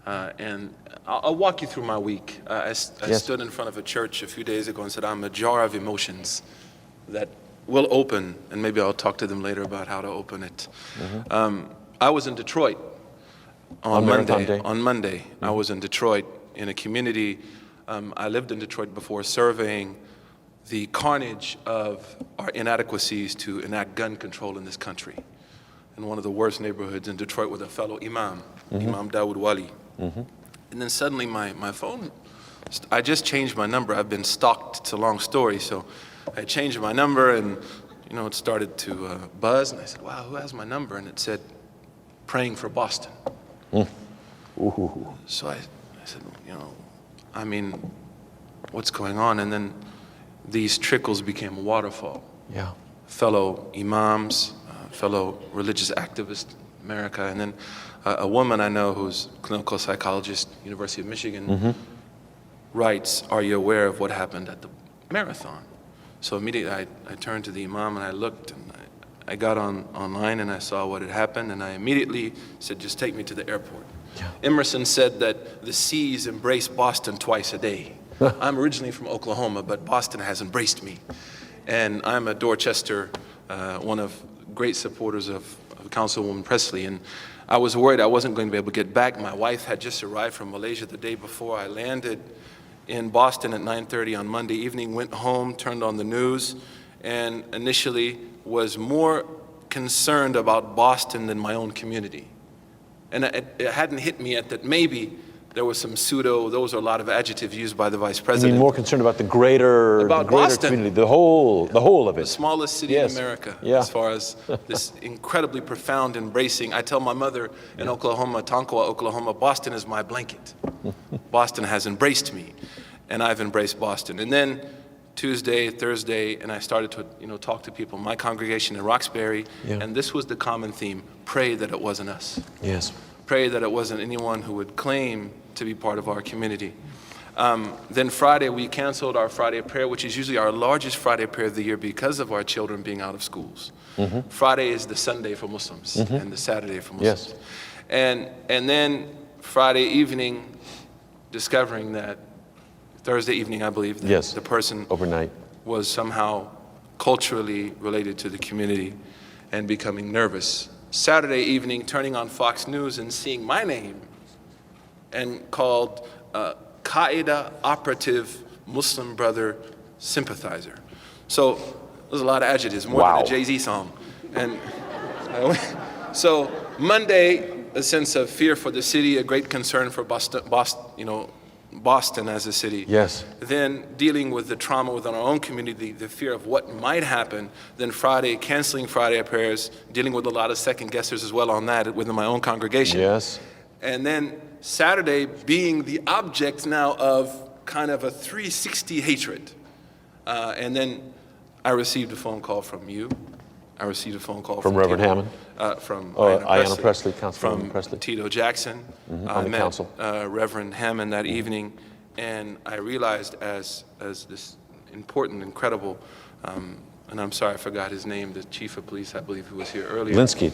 and I'll walk you through my week. I stood in front of a church a few days ago and said, I'm a jar of emotions that will open, and maybe I'll talk to them later about how to open it. I was in Detroit on Monday. On Monday, I was in Detroit in a community. I lived in Detroit before, surveying the carnage of our inadequacies to enact gun control in this country. In one of the worst neighborhoods in Detroit with a fellow imam, Imam Dawood Wali. And then suddenly my phone, I just changed my number. I've been stalked, it's a long story, so I changed my number and it started to buzz, and I said, wow, who has my number? And it said, praying for Boston. So I said, I mean, what's going on? And then these trickles became a waterfall. Yeah. Fellow imams, fellow religious activists in America, and then a woman I know who's a clinical psychologist, University of Michigan, writes, "Are you aware of what happened at the marathon?" So immediately I turned to the imam and I looked, and I got online and I saw what had happened, and I immediately said, "Just take me to the airport." Yeah. Emerson said that the seas embrace Boston twice a day. I'm originally from Oklahoma, but Boston has embraced me. And I'm a Dorchester, one of great supporters of Councilwoman Presley. And I was worried I wasn't going to be able to get back. My wife had just arrived from Malaysia the day before. I landed in Boston at 9:30 on Monday evening, went home, turned on the news, and initially was more concerned about Boston than my own community. And it hadn't hit me yet that maybe there was some those are a lot of adjectives used by the vice I president. mean, more concerned about the greater Boston. community, the whole of it. The smallest city in America, as far as this incredibly profound embracing. I tell my mother in Oklahoma, Tonkawa, Oklahoma, Boston is my blanket. Boston has embraced me, and I've embraced Boston. And then Tuesday, Thursday, and I started to talk to people in my congregation in Roxbury, and this was the common theme: pray that it wasn't us. Yes. Pray that it wasn't anyone who would claim to be part of our community. Then Friday, we canceled our Friday prayer, which is usually our largest Friday prayer of the year because of our children being out of schools. Friday is the Sunday for Muslims and the Saturday for Muslims. Yes. And then Friday evening, discovering that Thursday evening, I believe, that the person overnight was somehow culturally related to the community and becoming nervous. Saturday evening, turning on Fox News and seeing my name and called Qaeda operative Muslim brother sympathizer. So there's a lot of adjectives, more than a Jay-Z song. And so Monday, a sense of fear for the city, a great concern for Boston as a city. Yes. Then dealing with the trauma within our own community, the fear of what might happen. Then Friday, canceling Friday prayers, dealing with a lot of second guessers as well on that within my own congregation. Yes. And then Saturday being the object now of kind of a 360 hatred. And then I received a phone call from you. I received a phone call from Reverend Hammond? From Ayanna Presley, Councilwoman from Presley. Tito Jackson. On the met council. Reverend Hammond that evening, and I realized as this important, incredible, and I'm sorry I forgot his name, the chief of police, I believe, who was here earlier. Linsky.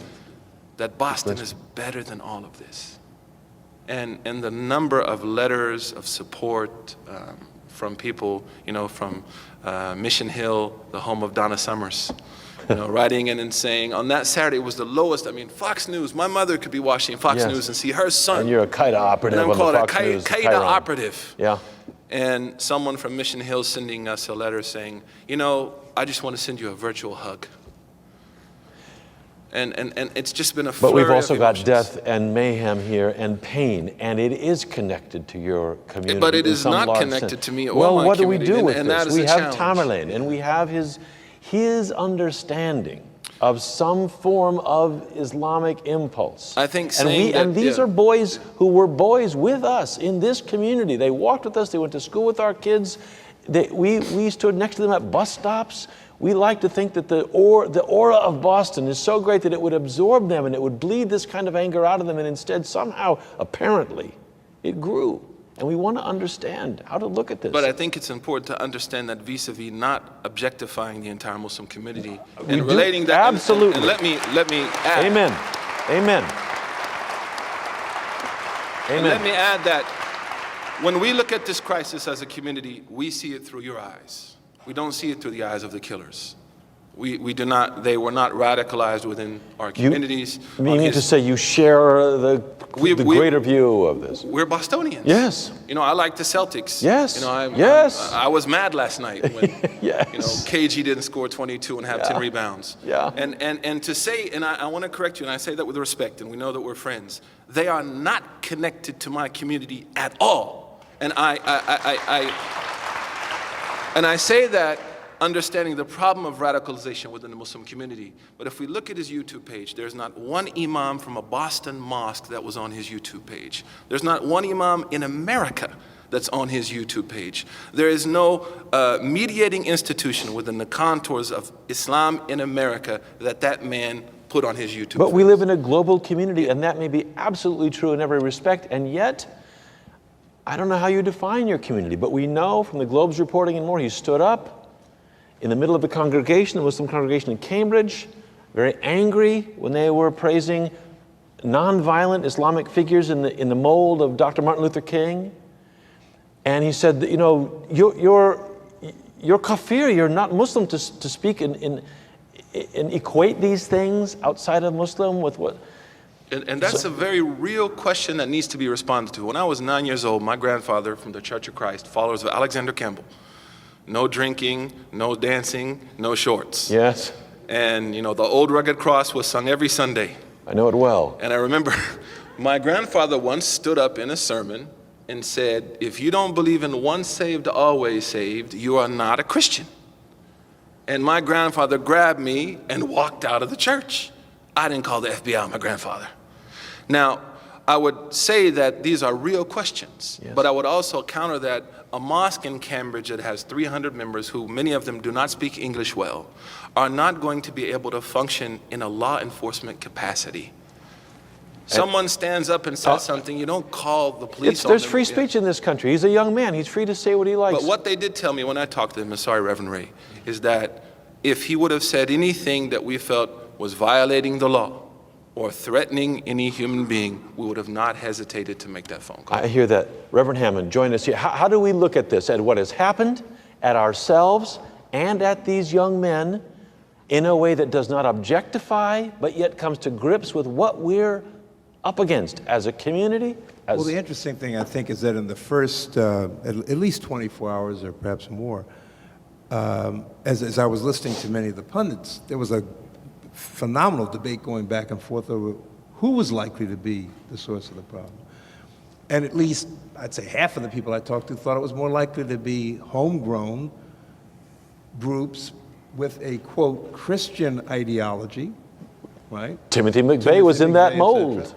That Boston is better than all of this. And the number of letters of support from people, from Mission Hill, the home of Donna Summers, writing in and saying, on that Saturday was the lowest. I mean, Fox News, my mother could be watching Fox News and see her son. And you're a Qaeda operative and I'm on called the Fox News. Qaeda operative. Yeah. And someone from Mission Hill sending us a letter saying, I just want to send you a virtual hug. And it's just been a flurry. But we've also of got emotions. death and mayhem here and pain, and it is connected to your community. But it in is some not large connected sense. to me or well, my what do we community, do with and that this? is We a have challenge. Tamerlane, and we have his understanding of some form of Islamic impulse. I think saying and these are boys who were boys with us in this community. They walked with us. They went to school with our kids. We stood next to them at bus stops. We like to think that the aura of Boston is so great that it would absorb them and it would bleed this kind of anger out of them, and instead somehow, apparently, it grew. And we want to understand how to look at this. But I think it's important to understand that vis-a-vis not objectifying the entire Muslim community We and do, relating that. absolutely. And let me add. Amen. Amen. And Amen. let me add that when we look at this crisis as a community, we see it through your eyes. We don't see it through the eyes of the killers. We do not. They were not radicalized within our communities. You mean to say you share the greater view of this? We're Bostonians. Yes. I like the Celtics. Yes. Yes. I was mad last night when Yes. KG didn't score 22 and have 10 rebounds. Yeah. And to say, and I want to correct you, and I say that with respect, and we know that we're friends. They are not connected to my community at all. And I say that understanding the problem of radicalization within the Muslim community. But if we look at his YouTube page, there's not one imam from a Boston mosque that was on his YouTube page. There's not one imam in America that's on his YouTube page. There is no mediating institution within the contours of Islam in America that man put on his YouTube page. But we live in a global community, and that may be absolutely true in every respect, and yet, I don't know how you define your community, but we know from the Globe's reporting and more, he stood up in the middle of the congregation, the Muslim congregation in Cambridge, very angry when they were praising nonviolent Islamic figures in the mold of Dr. Martin Luther King. And he said, that, you know, you're kafir, you're not Muslim to speak and equate these things outside of Muslim with what? And that's a very real question that needs to be responded to. When I was 9 years old, my grandfather from the Church of Christ, followers of Alexander Campbell, no drinking, no dancing, no shorts. Yes. And, you know, the Old Rugged Cross was sung every Sunday. I know it well. And I remember my grandfather once stood up in a sermon and said, if you don't believe in once saved, always saved, you are not a Christian. And my grandfather grabbed me and walked out of the church. I didn't call the FBI on my grandfather. Now, I would say that these are real questions, yes. But I would also counter that a mosque in Cambridge that has 300 members who many of them do not speak English well are not going to be able to function in a law enforcement capacity. Someone stands up and says something, you don't call the police on them. There's free speech in this country. He's a young man. He's free to say what he likes. But what they did tell me when I talked to him, and sorry, Reverend Ray, is that if he would have said anything that we felt was violating the law or threatening any human being, we would have not hesitated to make that phone call. I hear that. Reverend Hammond, join us here. How do we look at this, at what has happened, at ourselves, and at these young men in a way that does not objectify, but yet comes to grips with what we're up against as a community? Well, the interesting thing, I think, is that in the first at least 24 hours or perhaps more, as I was listening to many of the pundits, there was a phenomenal debate going back and forth over who was likely to be the source of the problem. And at least, I'd say half of the people I talked to thought it was more likely to be homegrown groups with a, quote, Christian ideology, right? Timothy McVeigh was in that mold.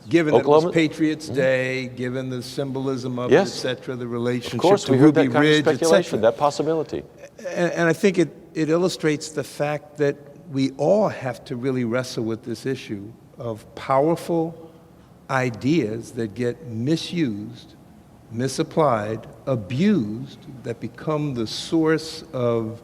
Given that it was Patriots Day, given the symbolism of it, et cetera, the relationship to Ruby Ridge, et cetera. That possibility. And I think it illustrates the fact that we all have to really wrestle with this issue of powerful ideas that get misused, misapplied, abused, that become the source of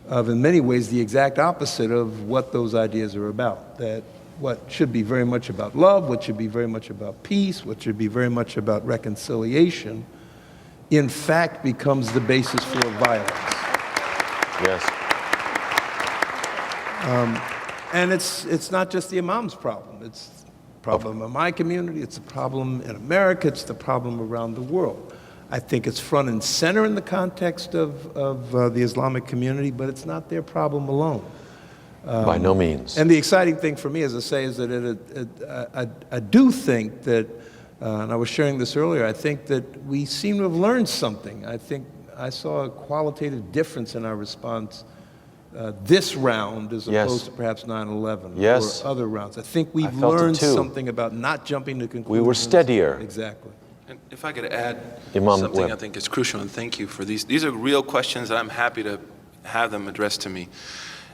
in many ways, the exact opposite of what those ideas are about. That what should be very much about love, what should be very much about peace, what should be very much about reconciliation, in fact becomes the basis for violence. Yes. And it's not just the imam's problem. It's a problem in my community, it's a problem in America, it's the problem around the world. I think it's front and center in the context of the Islamic community, but it's not their problem alone. By no means. And the exciting thing for me, as I say, is that I do think that, and I was sharing this earlier, I think that we seem to have learned something. I think I saw a qualitative difference in our response this round as opposed to perhaps 9/11 or other rounds. I think we've learned something about not jumping to conclusions. We were steadier. Exactly. And if I could add Imam something Webb. I think is crucial, and thank you for these. These are real questions that I'm happy to have them addressed to me.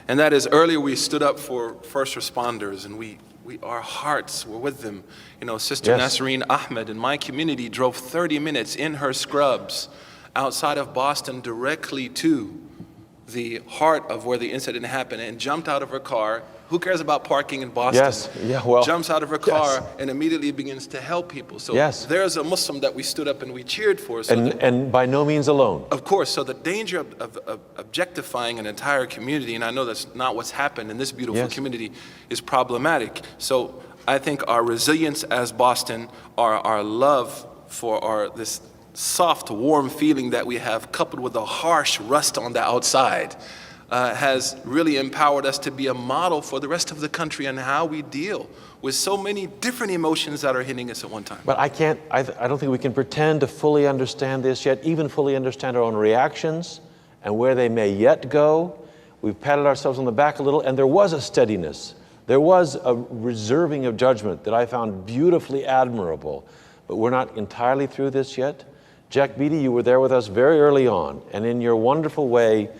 And that is, earlier we stood up for first responders, and our hearts were with them. You know, Sister Nasreen Ahmed in my community drove 30 minutes in her scrubs outside of Boston directly to the heart of where the incident happened and jumped out of her car. Who cares about parking in Boston? Yes, yeah, well. Jumps out of her car and immediately begins to help people. So there's a Muslim that we stood up and we cheered for. So and by no means alone. Of course, so the danger of objectifying an entire community, and I know that's not what's happened in this beautiful community, is problematic. So I think our resilience as Boston, our love for this soft, warm feeling that we have, coupled with a harsh rust on the outside, has really empowered us to be a model for the rest of the country and how we deal with so many different emotions that are hitting us at one time. But I don't think we can pretend to fully understand this yet, even fully understand our own reactions and where they may yet go. We've patted ourselves on the back a little, and there was a steadiness. There was a reserving of judgment that I found beautifully admirable. But we're not entirely through this yet. Jack Beatty, you were there with us very early on, and in your wonderful way,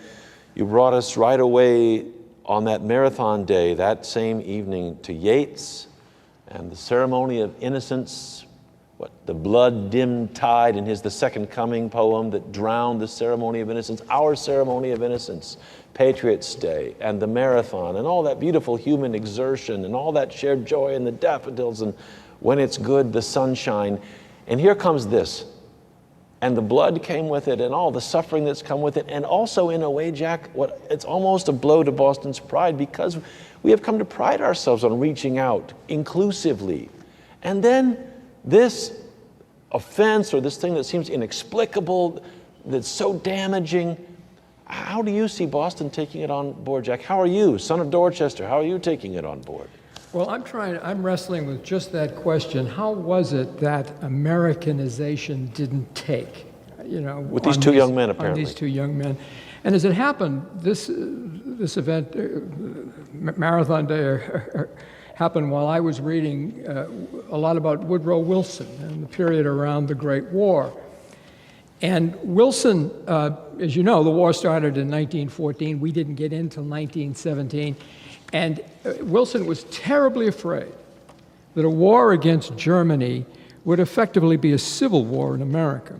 you brought us right away on that marathon day, that same evening, to Yeats and the ceremony of innocence, the blood-dimmed tide in his The Second Coming poem that drowned the ceremony of innocence, our ceremony of innocence, Patriots' Day, and the marathon, and all that beautiful human exertion, and all that shared joy, and the daffodils, and when it's good, the sunshine. And here comes this. And the blood came with it, and all the suffering that's come with it. And also, in a way, Jack, it's almost a blow to Boston's pride, because we have come to pride ourselves on reaching out inclusively. And then this offense, or this thing that seems inexplicable, that's so damaging, how do you see Boston taking it on board, Jack? How are you, son of Dorchester, how are you taking it on board? Well, I'm wrestling with just that question. How was it that Americanization didn't take? With these two young men, apparently. On these two young men. And as it happened, this event, Marathon Day, happened while I was reading a lot about Woodrow Wilson and the period around the Great War. And Wilson, as you know, the war started in 1914. We didn't get in till 1917. And Wilson was terribly afraid that a war against Germany would effectively be a civil war in America.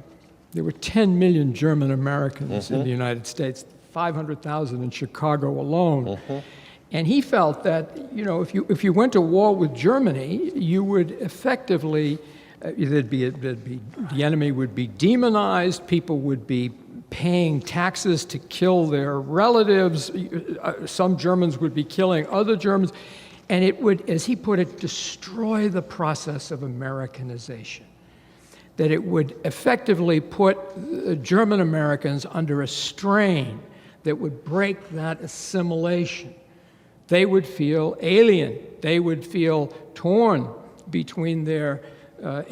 There were 10 million German Americans in the United States, 500,000 in Chicago alone. And he felt that, if you went to war with Germany, you would effectively, the enemy would be demonized, people would be paying taxes to kill their relatives. Some Germans would be killing other Germans. And it would, as he put it, destroy the process of Americanization. That it would effectively put German Americans under a strain that would break that assimilation. They would feel alien. They would feel torn between their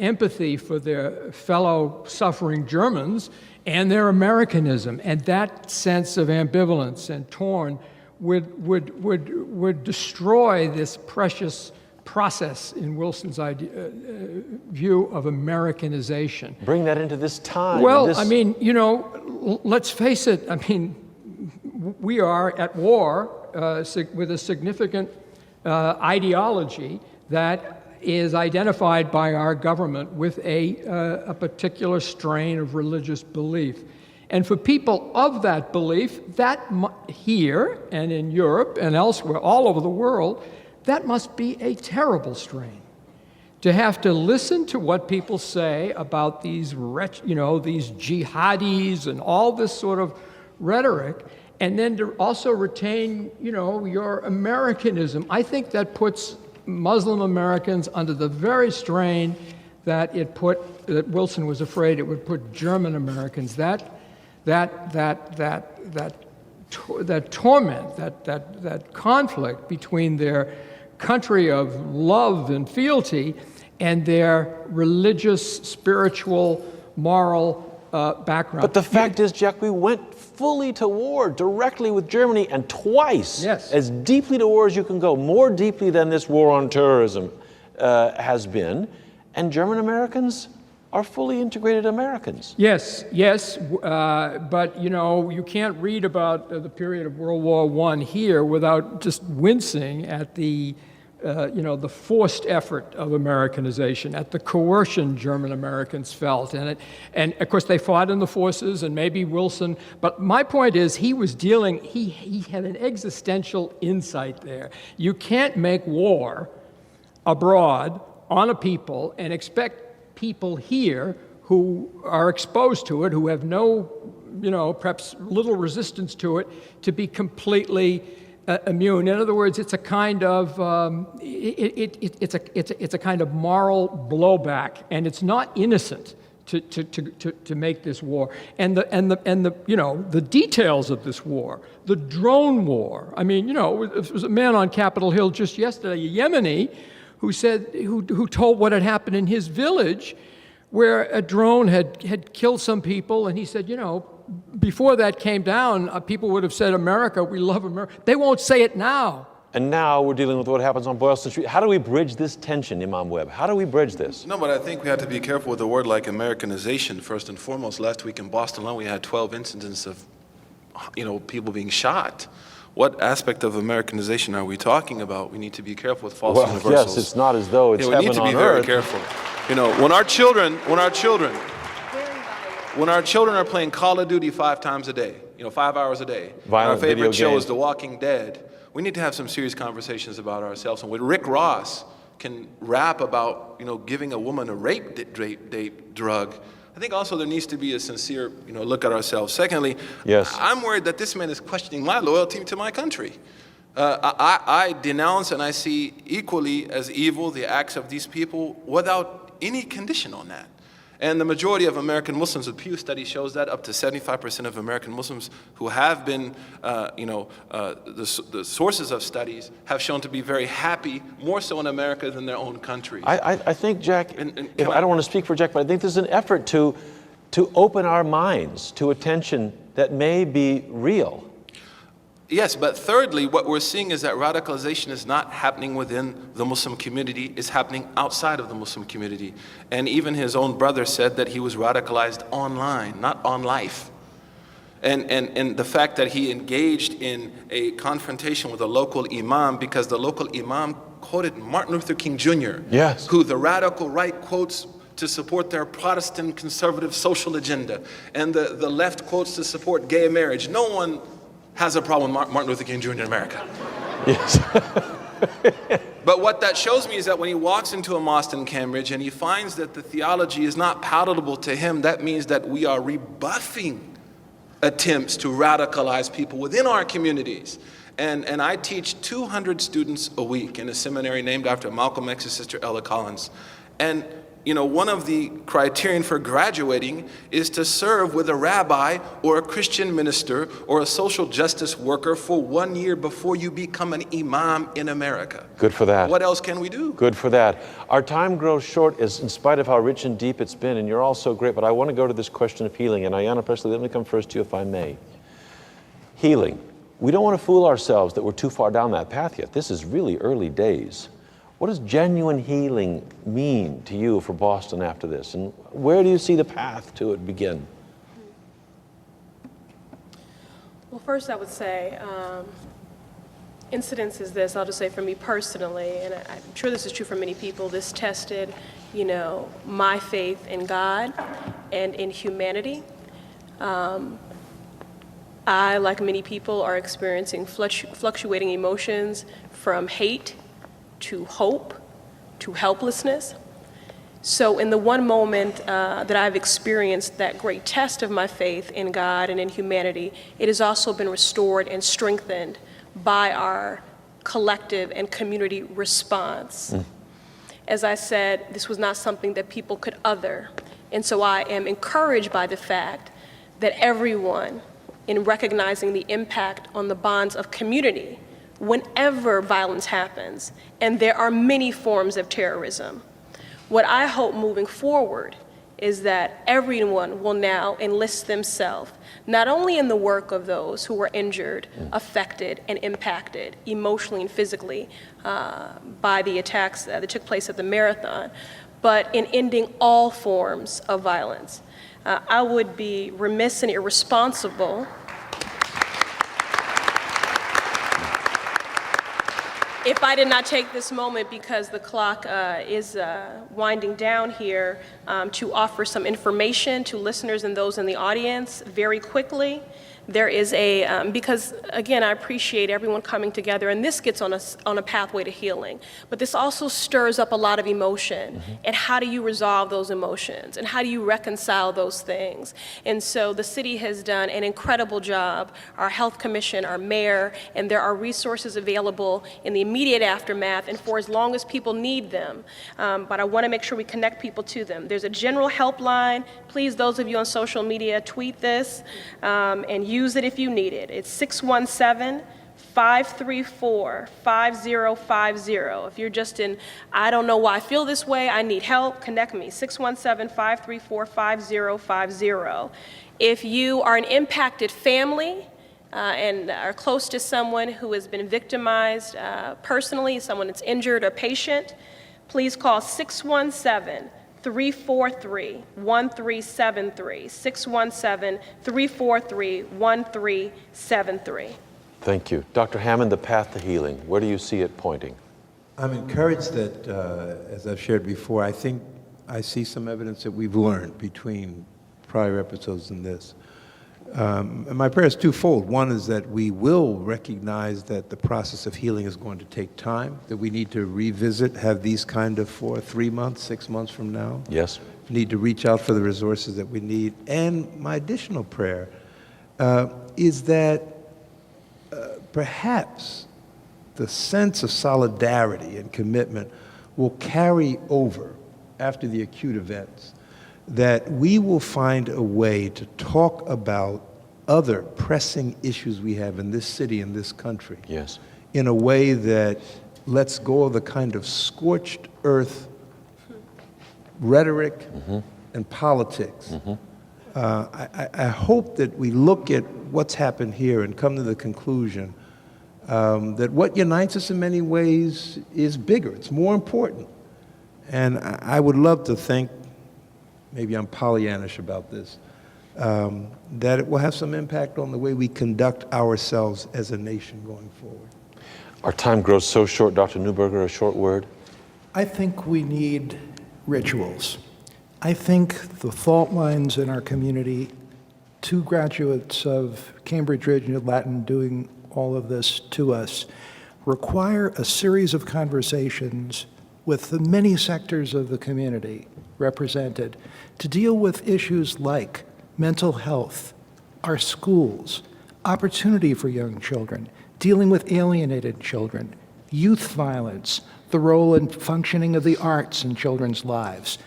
empathy for their fellow suffering Germans and their Americanism, and that sense of ambivalence and torn would destroy this precious process in Wilson's view of Americanization. Bring that into this time. Well, let's face it. We are at war with a significant ideology that is identified by our government with a particular strain of religious belief. And for people of that belief, here and in Europe and elsewhere, all over the world, that must be a terrible strain. To have to listen to what people say about these these jihadis and all this sort of rhetoric, and then to also retain, your Americanism. I think that puts Muslim Americans under the very strain that Wilson was afraid it would put German Americans. That torment, that conflict between their country of love and fealty and their religious, spiritual, moral background. But the fact is, Jack, we went fully to war directly with Germany, and twice, as deeply to war as you can go, more deeply than this war on terrorism has been, and German Americans are fully integrated Americans. Yes, but you can't read about the period of World War I here without just wincing at the forced effort of Americanization, at the coercion German Americans felt. And of course, they fought in the forces, and maybe Wilson, but my point is he had an existential insight there. You can't make war abroad on a people and expect people here who are exposed to it, who have no, perhaps little resistance to it, to be completely immune. In other words, it's a kind of it's a kind of moral blowback, and it's not innocent to make this war. And the details of this war, the drone war. There was a man on Capitol Hill just yesterday, a Yemeni, who told what had happened in his village, where a drone had killed some people, and he said, before that came down, people would have said, America, we love America. They won't say it now. And now we're dealing with what happens on Boylston Street. How do we bridge this tension, Imam Webb? How do we bridge this? No, but I think we have to be careful with a word like Americanization, first and foremost. Last week in Boston alone, we had 12 incidents of, people being shot. What aspect of Americanization are we talking about? We need to be careful with false universals. Yes, it's not as though it's heaven on earth. We need to be very careful. When our children are playing Call of Duty 5 times a day, 5 hours a day, Violent our favorite video show games. is The Walking Dead, we need to have some serious conversations about ourselves. And when Rick Ross can rap about, giving a woman a rape date drug, I think also there needs to be a sincere, look at ourselves. Secondly, yes. I'm worried that this man is questioning my loyalty to my country. I denounce and I see equally as evil the acts of these people without any condition on that. And the majority of American Muslims, the Pew study shows that up to 75% of American Muslims who have been, the sources of studies have shown to be very happy, more so in America than their own country. I think, Jack, I don't want to speak for Jack, but I think there's an effort to open our minds to a tension that may be real. Yes, but thirdly, what we're seeing is that radicalization is not happening within the Muslim community, it's happening outside of the Muslim community. And even his own brother said that he was radicalized online, not on life. And the fact that he engaged in a confrontation with a local imam because the local imam quoted Martin Luther King Jr., yes, who the radical right quotes to support their Protestant conservative social agenda, and the left quotes to support gay marriage. No one has a problem with Martin Luther King Jr. in America. Yes. But what that shows me is that when he walks into a mosque in Cambridge and he finds that the theology is not palatable to him, that means that we are rebuffing attempts to radicalize people within our communities. And I teach 200 students a week in a seminary named after Malcolm X's sister Ella Collins. And one of the criterion for graduating is to serve with a rabbi or a Christian minister or a social justice worker for 1 year before you become an imam in America. Good for that. What else can we do? Good for that. Our time grows short in spite of how rich and deep it's been, and you're all so great, but I want to go to this question of healing. And Ayanna Presley, let me come first to you if I may. Healing. We don't want to fool ourselves that we're too far down that path yet. This is really early days. What does genuine healing mean to you for Boston after this? And where do you see the path to it begin? Well, first I would say, incidents is this, I'll just say for me personally, and I'm sure this is true for many people, this tested, my faith in God and in humanity. I, like many people, are experiencing fluctuating emotions from hate to hope, to helplessness. So in the one moment that I've experienced that great test of my faith in God and in humanity, it has also been restored and strengthened by our collective and community response. As I said, this was not something that people could other. And so I am encouraged by the fact that everyone, in recognizing the impact on the bonds of community, whenever violence happens, and there are many forms of terrorism. What I hope moving forward is that everyone will now enlist themselves, not only in the work of those who were injured, affected, and impacted emotionally and physically by the attacks that took place at the marathon, but in ending all forms of violence. I would be remiss and irresponsible if I did not take this moment, because the clock is winding down here, to offer some information to listeners and those in the audience very quickly. There is because again, I appreciate everyone coming together, and this gets on a pathway to healing, but this also stirs up a lot of emotion. And how do you resolve those emotions? And how do you reconcile those things? And so the city has done an incredible job, our health commission, our mayor, and there are resources available in the immediate aftermath and for as long as people need them. But I want to make sure we connect people to them. There's a general helpline. Please, those of you on social media, tweet this and use it if you need it. It's 617-534-5050. If you're just in, I don't know why I feel this way, I need help, connect me, 617-534-5050. If you are an impacted family and are close to someone who has been victimized personally, someone that's injured or patient, please call 617-343-1373, 617-343-1373. Thank you. Dr. Hammond, the path to healing, where do you see it pointing? I'm encouraged that, as I've shared before, I think I see some evidence that we've learned between prior episodes and this. And my prayer is twofold. One is that we will recognize that the process of healing is going to take time, that we need to revisit, have these kind of for 3 months, 6 months from now. Yes. We need to reach out for the resources that we need. And my additional prayer is that perhaps the sense of solidarity and commitment will carry over after the acute events, that we will find a way to talk about other pressing issues we have in this city and this country. Yes. In a way that lets go of the kind of scorched earth rhetoric and politics. I hope that we look at what's happened here and come to the conclusion that what unites us in many ways is bigger, it's more important. And I would love to think, maybe I'm Pollyannish about this, that it will have some impact on the way we conduct ourselves as a nation going forward. Our time grows so short. Dr. Neuberger, a short word. I think we need rituals. I think the fault lines in our community, 2 graduates of Cambridge Regional Latin doing all of this to us, require a series of conversations with the many sectors of the community represented to deal with issues like mental health, our schools, opportunity for young children, dealing with alienated children, youth violence, the role and functioning of the arts in children's lives.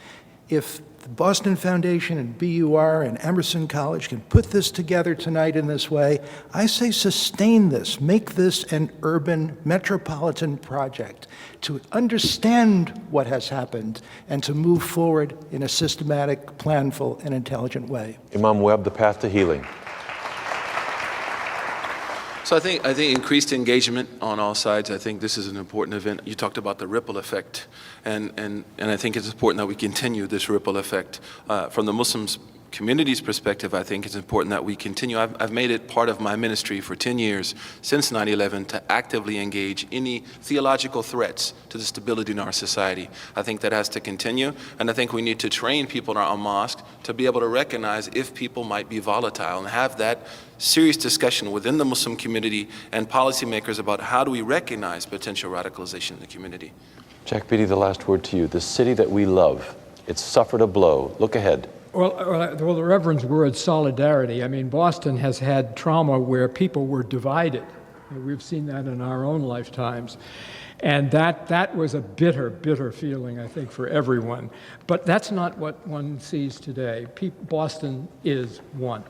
If the Boston Foundation and BUR and Emerson College can put this together tonight in this way, I say sustain this, make this an urban metropolitan project to understand what has happened and to move forward in a systematic, planful, and intelligent way. Imam Webb, the path to healing. So I think increased engagement on all sides. I think this is an important event. You talked about the ripple effect, and I think it's important that we continue this ripple effect. From the Muslims community's perspective, I think it's important that we continue. I've made it part of my ministry for 10 years, since 9/11, to actively engage any theological threats to the stability in our society. I think that has to continue, and I think we need to train people in our mosque to be able to recognize if people might be volatile and have that serious discussion within the Muslim community and policymakers about how do we recognize potential radicalization in the community. Jack Beatty, the last word to you. The city that we love, it's suffered a blow. Look ahead. Well, the Reverend's word, solidarity. I mean, Boston has had trauma where people were divided. We've seen that in our own lifetimes. And that was a bitter, bitter feeling, I think, for everyone. But that's not what one sees today. Boston is one.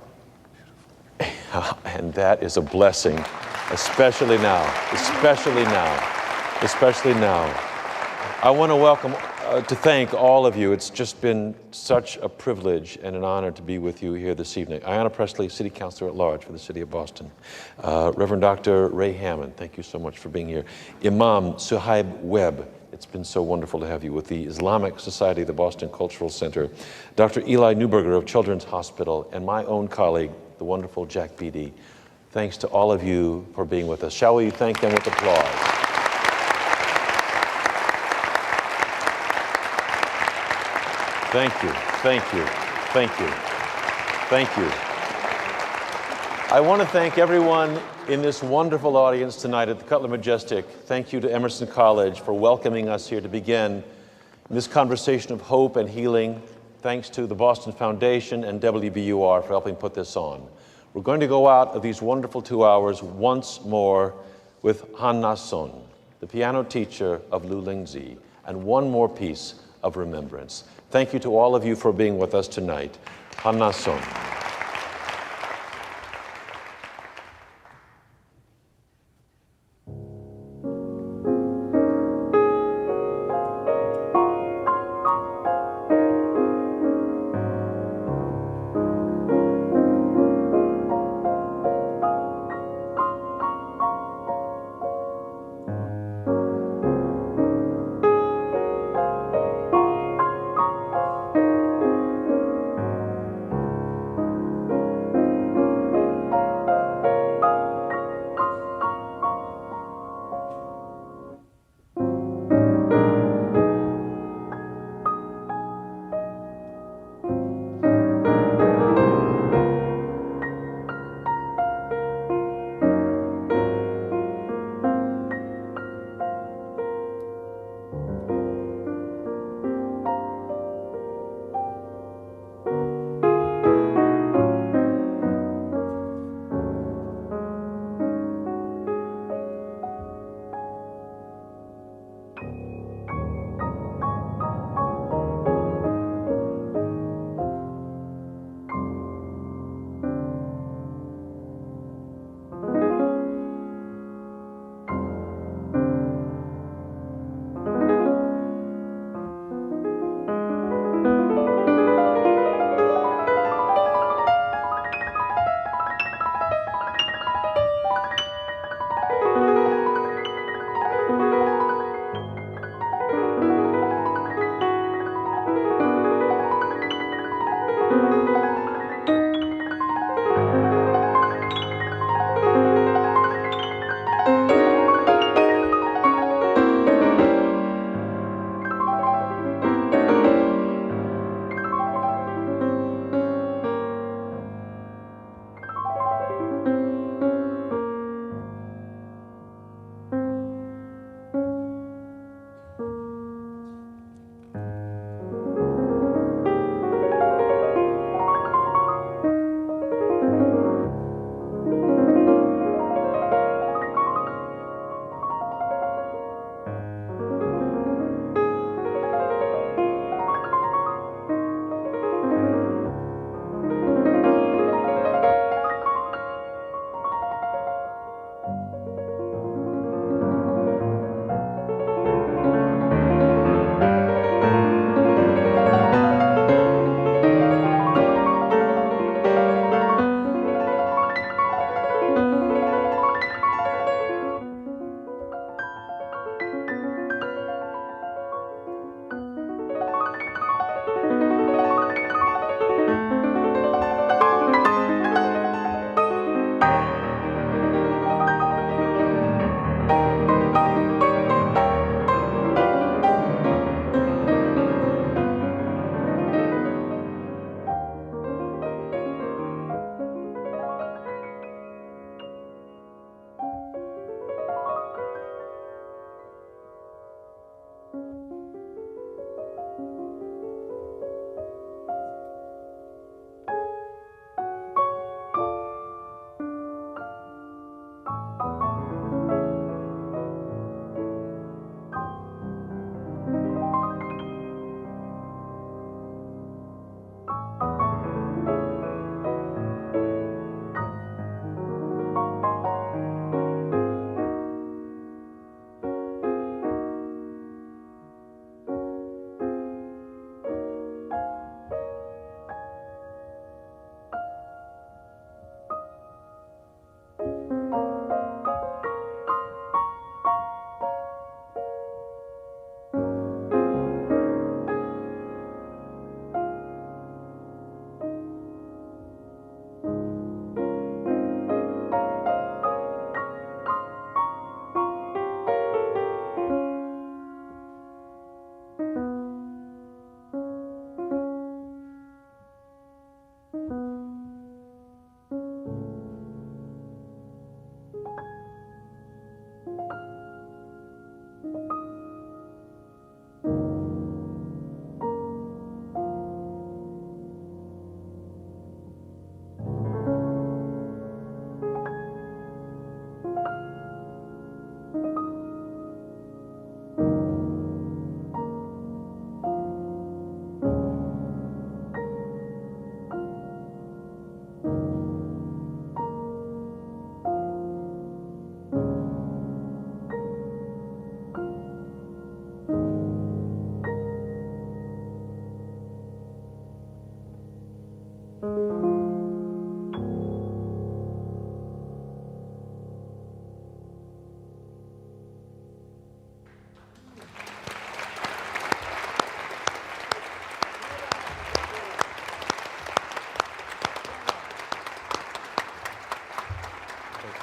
And that is a blessing, especially now, especially now, especially now. I want to welcome, to thank all of you. It's just been such a privilege and an honor to be with you here this evening. Ayanna Pressley, City Councilor at Large for the City of Boston. Reverend Dr. Ray Hammond, thank you so much for being here. Imam Suhaib Webb, it's been so wonderful to have you with the Islamic Society of the Boston Cultural Center. Dr. Eli Neuberger of Children's Hospital, and my own colleague, the wonderful Jack Beatty. Thanks to all of you for being with us. Shall we thank them with applause? Thank you, thank you, thank you, thank you. I want to thank everyone in this wonderful audience tonight at the Cutler Majestic. Thank you to Emerson College for welcoming us here to begin this conversation of hope and healing. Thanks to the Boston Foundation and WBUR for helping put this on. We're going to go out of these wonderful 2 hours once more with Han Na-son, the piano teacher of Lu Lingzi, and one more piece of remembrance. Thank you to all of you for being with us tonight. Han Na-son.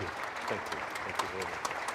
you. Thank you. Thank you very much.